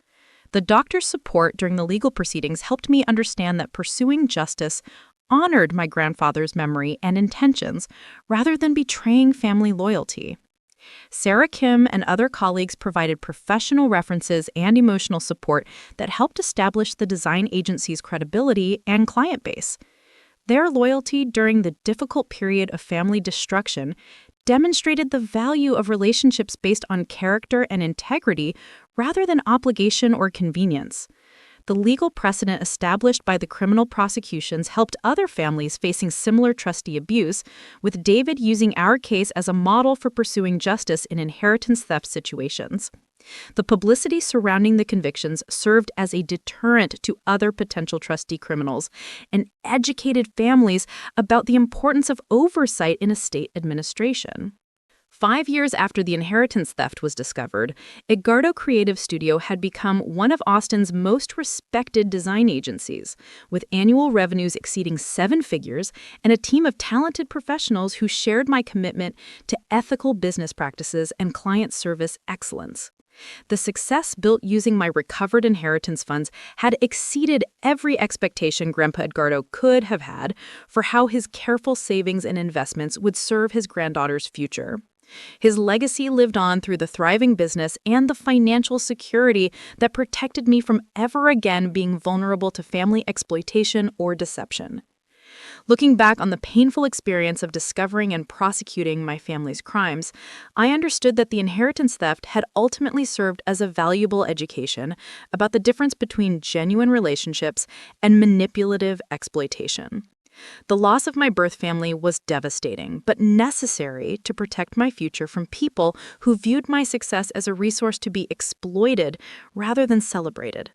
The doctor's support during the legal proceedings helped me understand that pursuing justice honored my grandfather's memory and intentions rather than betraying family loyalty. Sarah Kim and other colleagues provided professional references and emotional support that helped establish the design agency's credibility and client base. Their loyalty during the difficult period of family destruction demonstrated the value of relationships based on character and integrity rather than obligation or convenience. The legal precedent established by the criminal prosecutions helped other families facing similar trustee abuse, with David using our case as a model for pursuing justice in inheritance theft situations. The publicity surrounding the convictions served as a deterrent to other potential trustee criminals and educated families about the importance of oversight in estate administration. 5 years after the inheritance theft was discovered, Edgardo Creative Studio had become one of Austin's most respected design agencies, with annual revenues exceeding 7 figures and a team of talented professionals who shared my commitment to ethical business practices and client service excellence. The success built using my recovered inheritance funds had exceeded every expectation Grandpa Edgardo could have had for how his careful savings and investments would serve his granddaughter's future. His legacy lived on through the thriving business and the financial security that protected me from ever again being vulnerable to family exploitation or deception. Looking back on the painful experience of discovering and prosecuting my family's crimes, I understood that the inheritance theft had ultimately served as a valuable education about the difference between genuine relationships and manipulative exploitation. The loss of my birth family was devastating, but necessary to protect my future from people who viewed my success as a resource to be exploited rather than celebrated.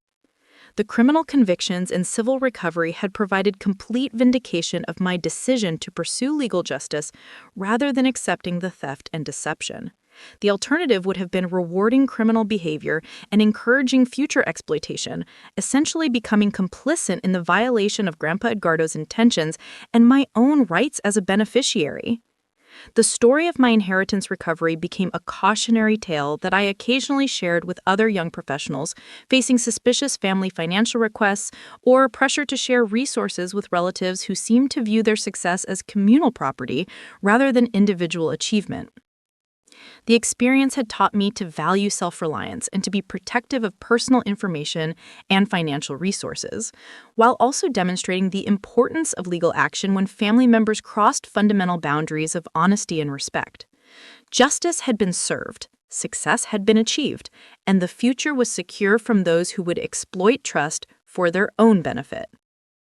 The criminal convictions and civil recovery had provided complete vindication of my decision to pursue legal justice rather than accepting the theft and deception. The alternative would have been rewarding criminal behavior and encouraging future exploitation, essentially becoming complicit in the violation of Grandpa Edgardo's intentions and my own rights as a beneficiary. The story of my inheritance recovery became a cautionary tale that I occasionally shared with other young professionals facing suspicious family financial requests or pressure to share resources with relatives who seemed to view their success as communal property rather than individual achievement. The experience had taught me to value self-reliance and to be protective of personal information and financial resources, while also demonstrating the importance of legal action when family members crossed fundamental boundaries of honesty and respect. Justice had been served, success had been achieved, and the future was secure from those who would exploit trust for their own benefit.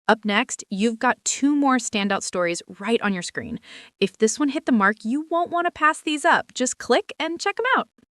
Up next, you've got 2 more standout stories right on your screen. If this one hit the mark, you won't want to pass these up. Just click and check them out.